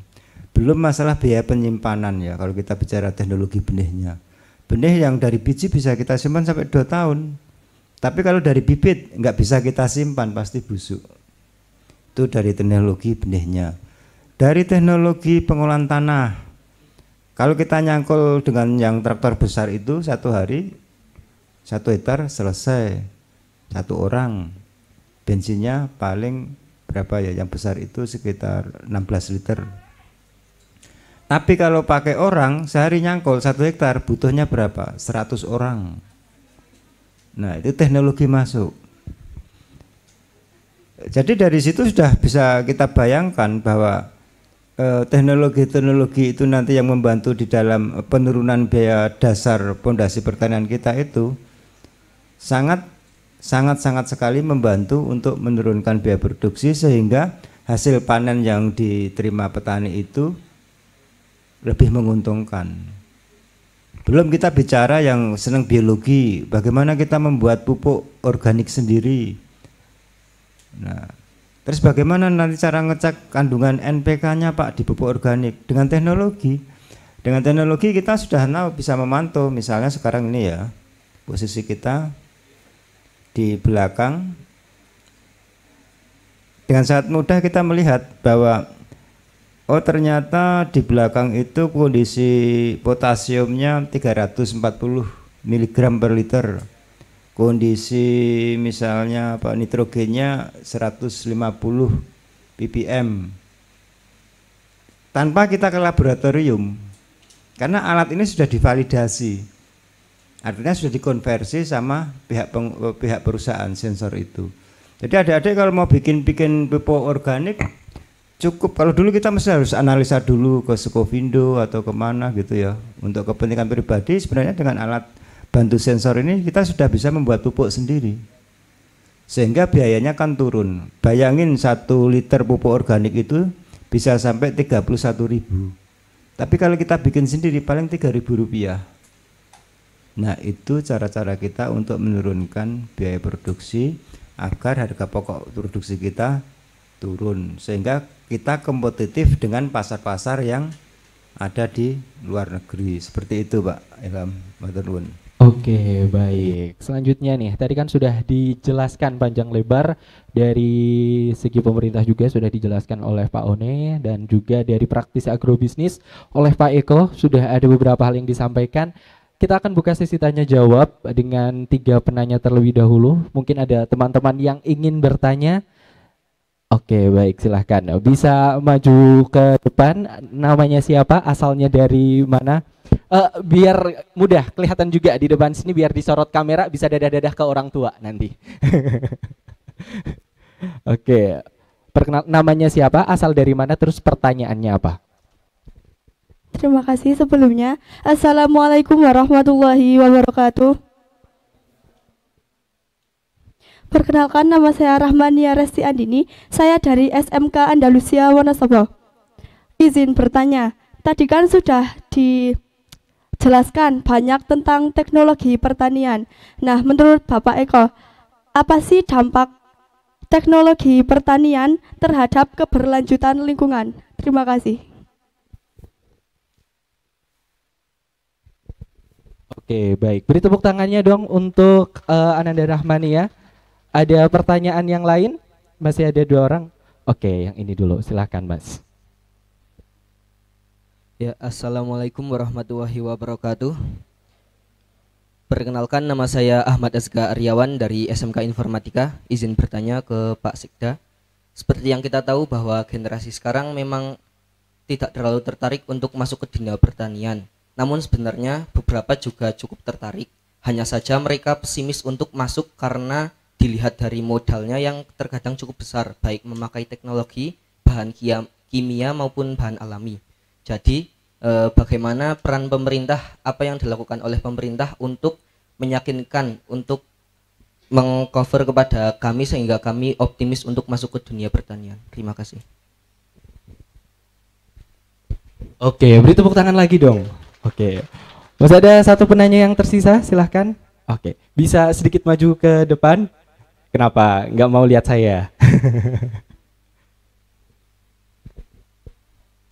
Belum masalah biaya penyimpanan ya kalau kita bicara teknologi benihnya. Benih yang dari biji bisa kita simpan sampai 2 tahun. Tapi kalau dari bibit nggak bisa kita simpan, pasti busuk. Itu dari teknologi benihnya. Dari teknologi pengolahan tanah. Kalau kita nyangkul dengan yang traktor besar itu 1 hari 1 hektar selesai. 1 orang. Bensinnya paling berapa ya? Yang besar itu sekitar 16 liter. Tapi kalau pakai orang sehari nyangkul 1 hektar butuhnya berapa? 100 orang. Nah itu teknologi masuk. Jadi dari situ sudah bisa kita bayangkan bahwa teknologi-teknologi itu nanti yang membantu di dalam penurunan biaya dasar pondasi pertanian kita itu sangat sekali membantu untuk menurunkan biaya produksi sehingga hasil panen yang diterima petani itu lebih menguntungkan. Belum kita bicara yang senang biologi, bagaimana kita membuat pupuk organik sendiri. Nah, terus bagaimana nanti cara ngecek kandungan NPK-nya Pak di pupuk organik dengan teknologi. Dengan teknologi kita sudah tahu bisa memantau, misalnya sekarang ini ya, posisi kita di belakang. Dengan sangat mudah kita melihat bahwa oh ternyata di belakang itu kondisi potasiumnya 340 mg per liter. Kondisi misalnya apa nitrogennya 150 ppm. Tanpa kita ke laboratorium. Karena alat ini sudah divalidasi. Artinya sudah dikonversi sama pihak perusahaan sensor itu. Jadi adik-adik kalau mau bikin pupuk organik cukup, kalau dulu kita mesti harus analisa dulu ke Skovindo atau kemana gitu ya. Untuk kepentingan pribadi sebenarnya dengan alat bantu sensor ini kita sudah bisa membuat pupuk sendiri. Sehingga biayanya kan turun. Bayangin 1 liter pupuk organik itu bisa sampai 31.000. Tapi kalau kita bikin sendiri paling 3.000 rupiah. Nah itu cara-cara kita untuk menurunkan biaya produksi agar harga pokok produksi kita turun. Sehingga kita kompetitif dengan pasar-pasar yang ada di luar negeri. Seperti itu Pak Ilham. Matur nuwun. Oke, baik. Selanjutnya nih, tadi kan sudah dijelaskan panjang lebar dari segi pemerintah juga sudah dijelaskan oleh Pak One dan juga dari praktisi agrobisnis oleh Pak Eko sudah ada beberapa hal yang disampaikan. Kita akan buka sesi tanya jawab dengan 3 penanya terlebih dahulu. Mungkin ada teman-teman yang ingin bertanya. Oke, baik, silahkan. Bisa maju ke depan. Namanya siapa? Asalnya dari mana? Biar mudah kelihatan juga di depan sini, biar disorot kamera, bisa dadah-dadah ke orang tua nanti. Oke, namanya siapa, asal dari mana, terus pertanyaannya apa? Terima kasih sebelumnya. Assalamualaikum warahmatullahi wabarakatuh. Perkenalkan, nama saya Rahmania Resti Andini. Saya dari SMK Andalusia Wonosobo. Izin bertanya, tadi kan sudah dijelaskan banyak tentang teknologi pertanian. Nah, menurut Bapak Eko, apa sih dampak teknologi pertanian terhadap keberlanjutan lingkungan? Terima kasih. Oke, baik. Beri tepuk tangannya dong untuk Ananda Rahmania. Ada pertanyaan yang lain? Masih ada 2 orang? Oke, yang ini dulu. Silahkan, Mas. Ya, assalamualaikum warahmatullahi wabarakatuh. Perkenalkan, nama saya Ahmad Azka Aryawan dari SMK Informatika. Izin bertanya ke Pak Sekda. seperti yang kita tahu bahwa generasi sekarang memang tidak terlalu tertarik untuk masuk ke dunia pertanian. Namun sebenarnya beberapa juga cukup tertarik. Hanya saja mereka pesimis untuk masuk karena dilihat dari modalnya yang terkadang cukup besar, baik memakai teknologi, bahan kimia maupun bahan alami. Jadi bagaimana peran pemerintah, apa yang dilakukan oleh pemerintah untuk meyakinkan, untuk mengcover kepada kami sehingga kami optimis untuk masuk ke dunia pertanian. Terima kasih. Oke, beri tepuk tangan lagi dong. Oke, masih ada satu penanya yang tersisa, silahkan. Oke, bisa sedikit maju ke depan. Kenapa nggak mau lihat saya?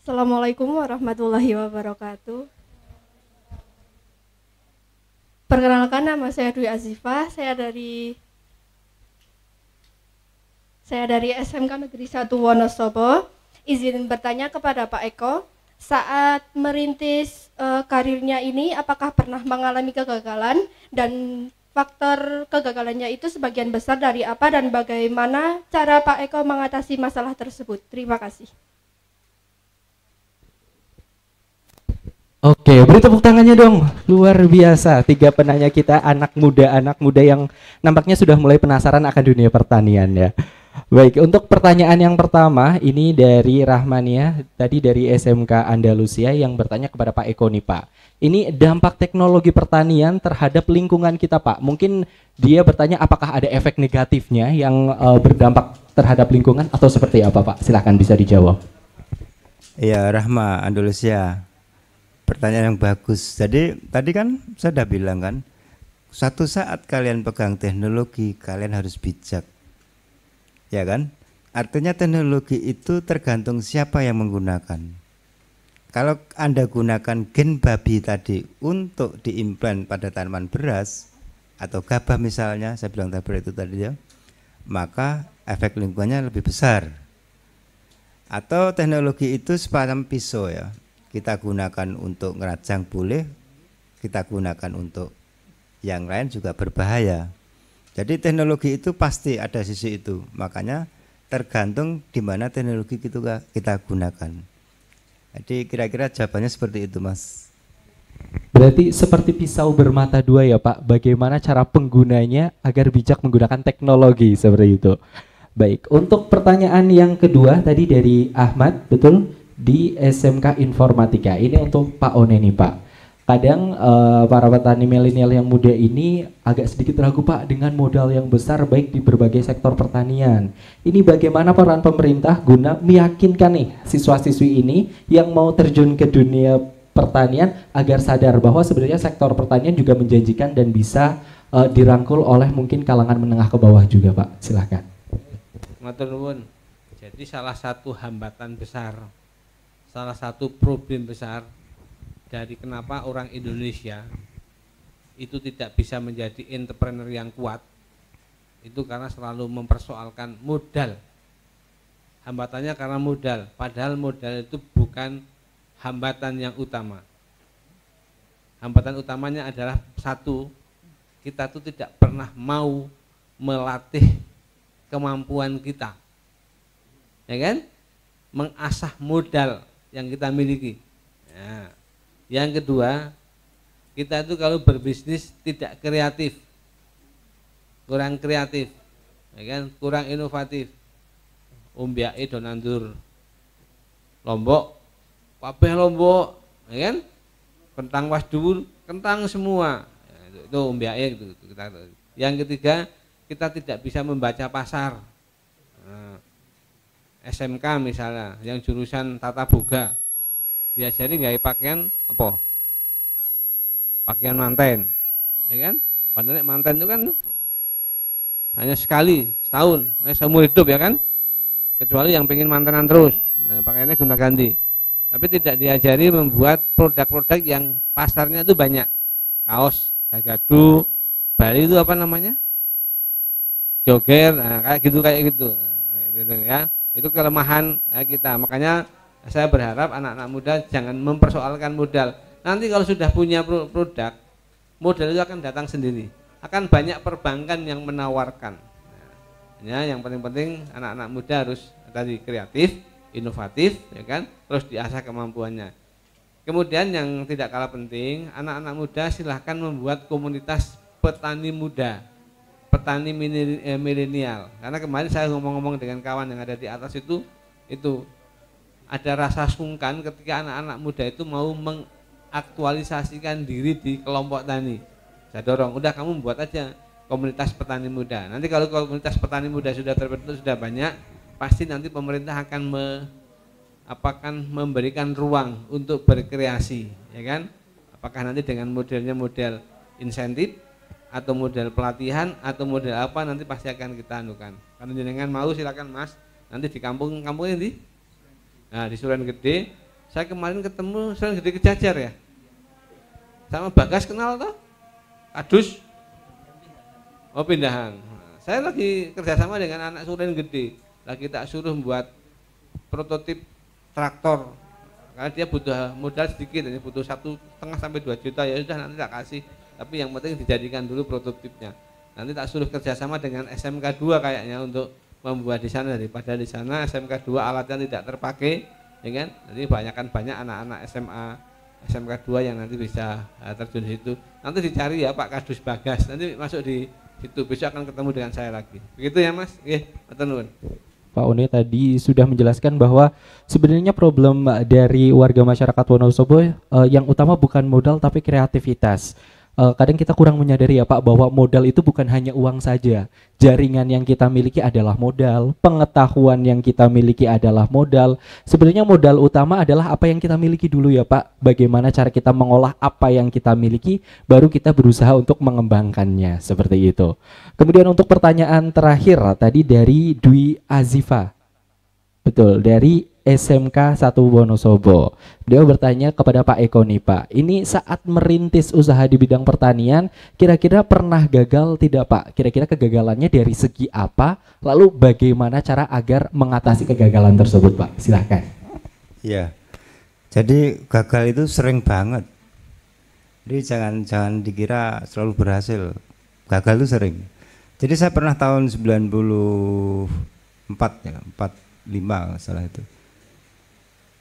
Assalamualaikum warahmatullahi wabarakatuh. Perkenalkan, nama saya Dwi Azifah. Saya dari SMK Negeri 1 Wonosobo. Izin bertanya kepada Pak Eko, saat merintis karirnya ini apakah pernah mengalami kegagalan, dan faktor kegagalannya itu sebagian besar dari apa, dan bagaimana cara Pak Eko mengatasi masalah tersebut? Terima kasih. Oke, beri tepuk tangannya dong. Luar biasa, 3 penanya kita anak muda yang nampaknya sudah mulai penasaran akan dunia pertanian ya. Baik, untuk pertanyaan yang pertama ini dari Rahmania, tadi dari SMK Andalusia yang bertanya kepada Pak Eko nih Pak. Ini dampak teknologi pertanian terhadap lingkungan kita Pak. Mungkin dia bertanya apakah ada efek negatifnya yang berdampak terhadap lingkungan atau seperti apa Pak? Silahkan bisa dijawab. Iya, Rahma Andalusia. Pertanyaan yang bagus. Jadi tadi kan saya sudah bilang kan, suatu saat kalian pegang teknologi, kalian harus bijak. Ya kan? Artinya teknologi itu tergantung siapa yang menggunakan. Kalau Anda gunakan gen babi tadi untuk diimplan pada tanaman beras atau gabah misalnya, saya bilang tadi itu tadi ya, maka efek lingkungannya lebih besar. Atau teknologi itu semacam pisau ya, kita gunakan untuk ngerajang boleh, kita gunakan untuk yang lain juga berbahaya. Jadi teknologi itu pasti ada sisi itu, makanya tergantung di mana teknologi itu kita gunakan. Jadi kira-kira jawabannya seperti itu Mas. Berarti seperti pisau bermata dua ya Pak, bagaimana cara penggunanya agar bijak menggunakan teknologi seperti itu. Baik, untuk pertanyaan yang kedua tadi dari Ahmad, betul, di SMK Informatika. Ini untuk Pak One nih Pak. Kadang para petani milenial yang muda ini agak sedikit ragu Pak dengan modal yang besar baik di berbagai sektor pertanian. Ini bagaimana peran pemerintah guna meyakinkan nih siswa-siswi ini yang mau terjun ke dunia pertanian agar sadar bahwa sebenarnya sektor pertanian juga menjanjikan dan bisa dirangkul oleh mungkin kalangan menengah ke bawah juga Pak. Silakan. Matur nuwun. Jadi salah satu hambatan besar, salah satu problem besar dari kenapa orang Indonesia itu tidak bisa menjadi entrepreneur yang kuat, itu karena selalu mempersoalkan modal. Hambatannya karena modal, padahal modal itu bukan hambatan yang utama. Hambatan utamanya adalah satu, kita tuh tidak pernah mau melatih kemampuan kita, ya kan? Mengasah modal yang kita miliki. Nah, yang kedua, kita itu kalau berbisnis tidak kreatif, kurang kreatif, ya kan? Kurang inovatif. Umbiake do nandur Lombok, kabeh Lombok, ya kan? Kentang was dhuwur, kentang semua. Itu umbiake gitu. Yang ketiga, kita tidak bisa membaca pasar. Nah, SMK misalnya, yang jurusan tata boga, diajari nggak pakaian apa? Pakaian manten, ya kan? Padahal manten itu kan hanya sekali setahun, seumur hidup ya kan? Kecuali yang pengen mantenan terus, pakaiannya gonta ganti. Tapi tidak diajari membuat produk-produk yang pasarnya itu banyak. Kaos, dagadu, Bali itu apa namanya? Joger, nah, kayak gitu. Nah, gitu ya. Itu kelemahan kita. Makanya saya berharap anak-anak muda jangan mempersoalkan modal. Nanti kalau sudah punya produk, modal itu akan datang sendiri. Akan banyak perbankan yang menawarkan. Ya, yang penting anak-anak muda harus tadi kreatif, inovatif, ya kan, terus diasah kemampuannya. Kemudian yang tidak kalah penting, anak-anak muda silahkan membuat komunitas petani muda, petani milenial. Karena kemarin saya ngomong-ngomong dengan kawan yang ada di atas itu ada rasa sungkan ketika anak-anak muda itu mau mengaktualisasikan diri di kelompok tani. Saya dorong, udah kamu buat aja komunitas petani muda. Nanti kalau komunitas petani muda sudah terbentuk, sudah banyak, pasti nanti pemerintah akan memberikan ruang untuk berkreasi, ya kan? Apakah nanti dengan modelnya model insentif atau model pelatihan atau model apa, nanti pasti akan kita anukan. Kalau jenengan mau silakan Mas, nanti di kampung ini. Nah, di Suren Gede, saya kemarin ketemu Suren Gede Kejajar ya. Sama Bagas kenal toh? Kadus. Oh, pindahan. Nah, saya lagi kerjasama dengan anak Suren Gede. Lagi tak suruh buat prototip traktor. Karena dia butuh modal sedikit, ini butuh 1,5 sampai 2 juta, ya sudah nanti tak kasih. Tapi yang penting dijadikan dulu prototipnya. Nanti tak suruh kerjasama dengan SMK 2 kayaknya untuk membuat di sana, daripada di sana SMK 2 alatnya tidak terpakai, ya kan? Nanti banyak anak-anak SMK 2 yang nanti bisa terjun di situ. Nanti dicari ya Pak Kadus Bagas, nanti masuk di situ, besok akan ketemu dengan saya lagi. Begitu ya Mas? Nggih, matur nuwun. Pak One tadi sudah menjelaskan bahwa sebenarnya problem dari warga masyarakat Wonosobo yang utama bukan modal tapi kreativitas. Kadang kita kurang menyadari ya Pak bahwa modal itu bukan hanya uang saja. Jaringan yang kita miliki adalah modal, pengetahuan yang kita miliki adalah modal. Sebenarnya modal utama adalah apa yang kita miliki dulu ya Pak. Bagaimana cara kita mengolah apa yang kita miliki, baru kita berusaha untuk mengembangkannya, seperti itu. Kemudian untuk pertanyaan terakhir tadi dari Dwi Azifa. Betul, dari SMK 1 Wonosobo. Beliau bertanya kepada Pak Eko nih Pak, ini saat merintis usaha di bidang pertanian, kira-kira pernah gagal tidak Pak? Kira-kira kegagalannya dari segi apa? Lalu bagaimana cara agar mengatasi kegagalan tersebut Pak? Silahkan. Iya, jadi gagal itu sering banget. Jadi jangan dikira selalu berhasil. Gagal itu sering. Jadi saya pernah tahun 94 ya, 45 salah itu.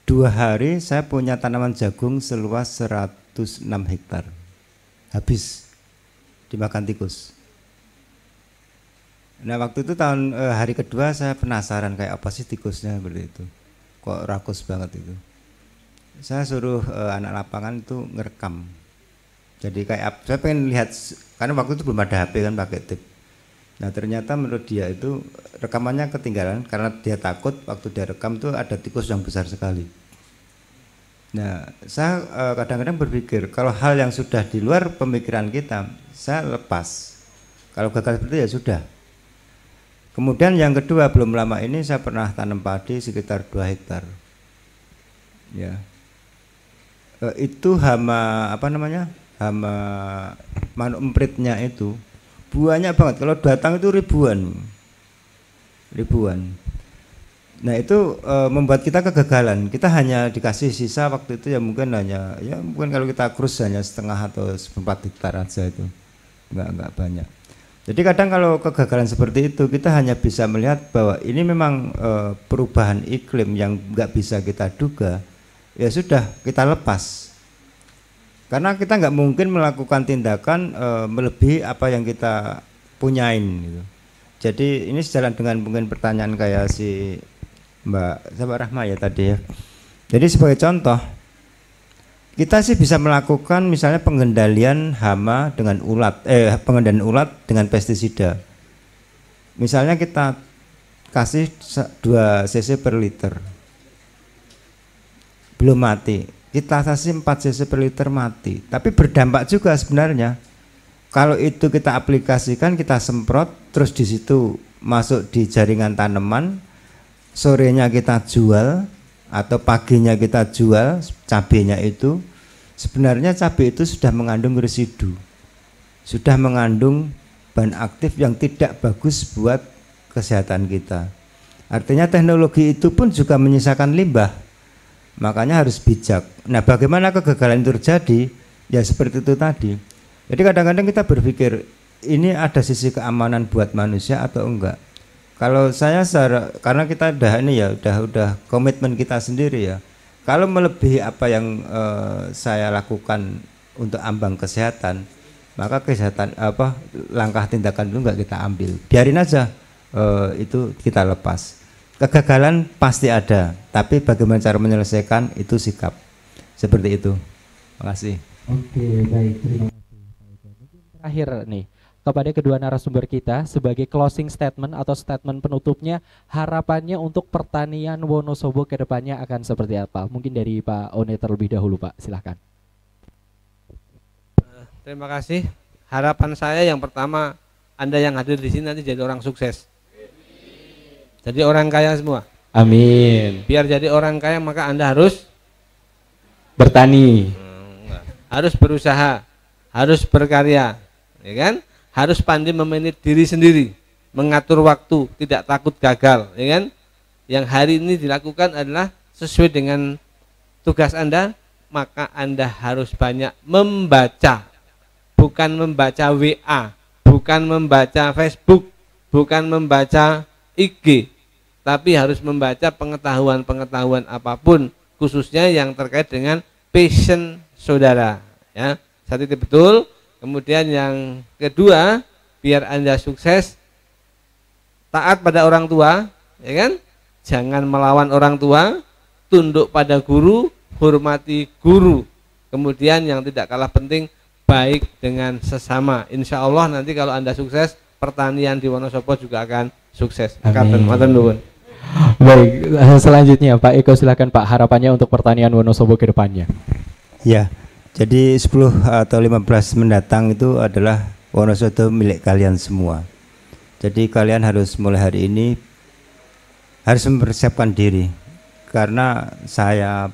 2 hari saya punya tanaman jagung seluas 106 hektar. Habis dimakan tikus. Nah waktu itu hari kedua saya penasaran kayak apa sih tikusnya seperti itu. Kok rakus banget itu. Saya suruh anak lapangan itu ngerekam. Jadi kayak saya pengen lihat, karena waktu itu belum ada HP kan, pakai tip. Nah ternyata menurut dia itu rekamannya ketinggalan karena dia takut waktu dia rekam itu ada tikus yang besar sekali. Nah saya kadang-kadang berpikir kalau hal yang sudah di luar pemikiran kita, saya lepas. Kalau gagal seperti itu ya sudah. Kemudian yang kedua, belum lama ini saya pernah tanam padi sekitar 2 hektar. Ya, itu hama hama manuk empritnya itu banyak banget. Kalau datang itu ribuan. Nah itu membuat kita kegagalan. Kita hanya dikasih sisa waktu itu ya mungkin kalau kita krus hanya 1,5 atau 4 hektar aja itu, nggak banyak. Jadi kadang kalau kegagalan seperti itu kita hanya bisa melihat bahwa ini memang perubahan iklim yang nggak bisa kita duga. Ya sudah, kita lepas. Karena kita nggak mungkin melakukan tindakan melebihi apa yang kita punyain gitu. Jadi ini sejalan dengan mungkin pertanyaan kayak si Mbak Rahma ya tadi ya. Jadi sebagai contoh, kita sih bisa melakukan misalnya pengendalian hama dengan pengendalian ulat dengan pestisida. Misalnya kita kasih 2 cc per liter, belum mati. Kita kasih 4 cc per liter mati, tapi berdampak juga sebenarnya. Kalau itu kita aplikasikan, kita semprot, terus di situ masuk di jaringan tanaman, sorenya kita jual atau paginya kita jual cabenya itu, sebenarnya cabai itu sudah mengandung residu, sudah mengandung bahan aktif yang tidak bagus buat kesehatan kita. Artinya teknologi itu pun juga menyisakan limbah, makanya harus bijak. Nah bagaimana kegagalan itu terjadi? Ya seperti itu tadi. Jadi kadang-kadang kita berpikir ini ada sisi keamanan buat manusia atau enggak. Kalau saya karena kita udah ini ya, udah komitmen kita sendiri ya. Kalau melebihi apa yang saya lakukan untuk ambang kesehatan, maka kesehatan langkah tindakan itu nggak kita ambil. Biarin aja itu kita lepas. Kegagalan pasti ada, tapi bagaimana cara menyelesaikan itu sikap. Seperti itu. Makasih. Oke, baik. Terima kasih. Terakhir nih, kepada kedua narasumber kita sebagai closing statement atau statement penutupnya, harapannya untuk pertanian Wonosobo ke depannya akan seperti apa? Mungkin dari Pak One terlebih dahulu, Pak. Silahkan. Terima kasih. Harapan saya yang pertama, Anda yang hadir di sini nanti jadi orang sukses. Jadi orang kaya semua. Amin. Biar jadi orang kaya maka Anda harus bertani. Harus berusaha, harus berkarya, ya kan? Harus pandai memanage diri sendiri, mengatur waktu, tidak takut gagal, ya kan? Yang hari ini dilakukan adalah sesuai dengan tugas Anda, maka Anda harus banyak membaca. Bukan membaca WA, bukan membaca Facebook, bukan membaca IG, tapi harus membaca pengetahuan-pengetahuan apapun, khususnya yang terkait dengan passion saudara, ya. Satu itu betul. Kemudian yang kedua, biar Anda sukses, taat pada orang tua, ya kan? Jangan melawan orang tua, tunduk pada guru, hormati guru. Kemudian yang tidak kalah penting, baik dengan sesama. Insya Allah nanti kalau Anda sukses, pertanian di Wonosobo juga akan sukses. Amin. Matur nuwun. Baik, selanjutnya Pak Eko, silakan Pak, harapannya untuk pertanian Wonosobo ke depannya. Ya, jadi 10 atau 15 mendatang itu adalah Wonosobo milik kalian semua. Jadi kalian harus mulai hari ini harus mempersiapkan diri. Karena saya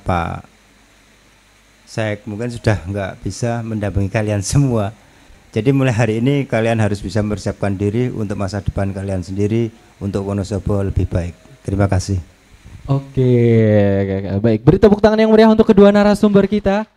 mungkin sudah nggak bisa mendampingi kalian semua. Jadi mulai hari ini kalian harus bisa mempersiapkan diri untuk masa depan kalian sendiri, untuk Wonosobo lebih baik. Terima kasih. Oke, baik. Beri tepuk tangan yang meriah untuk kedua narasumber kita.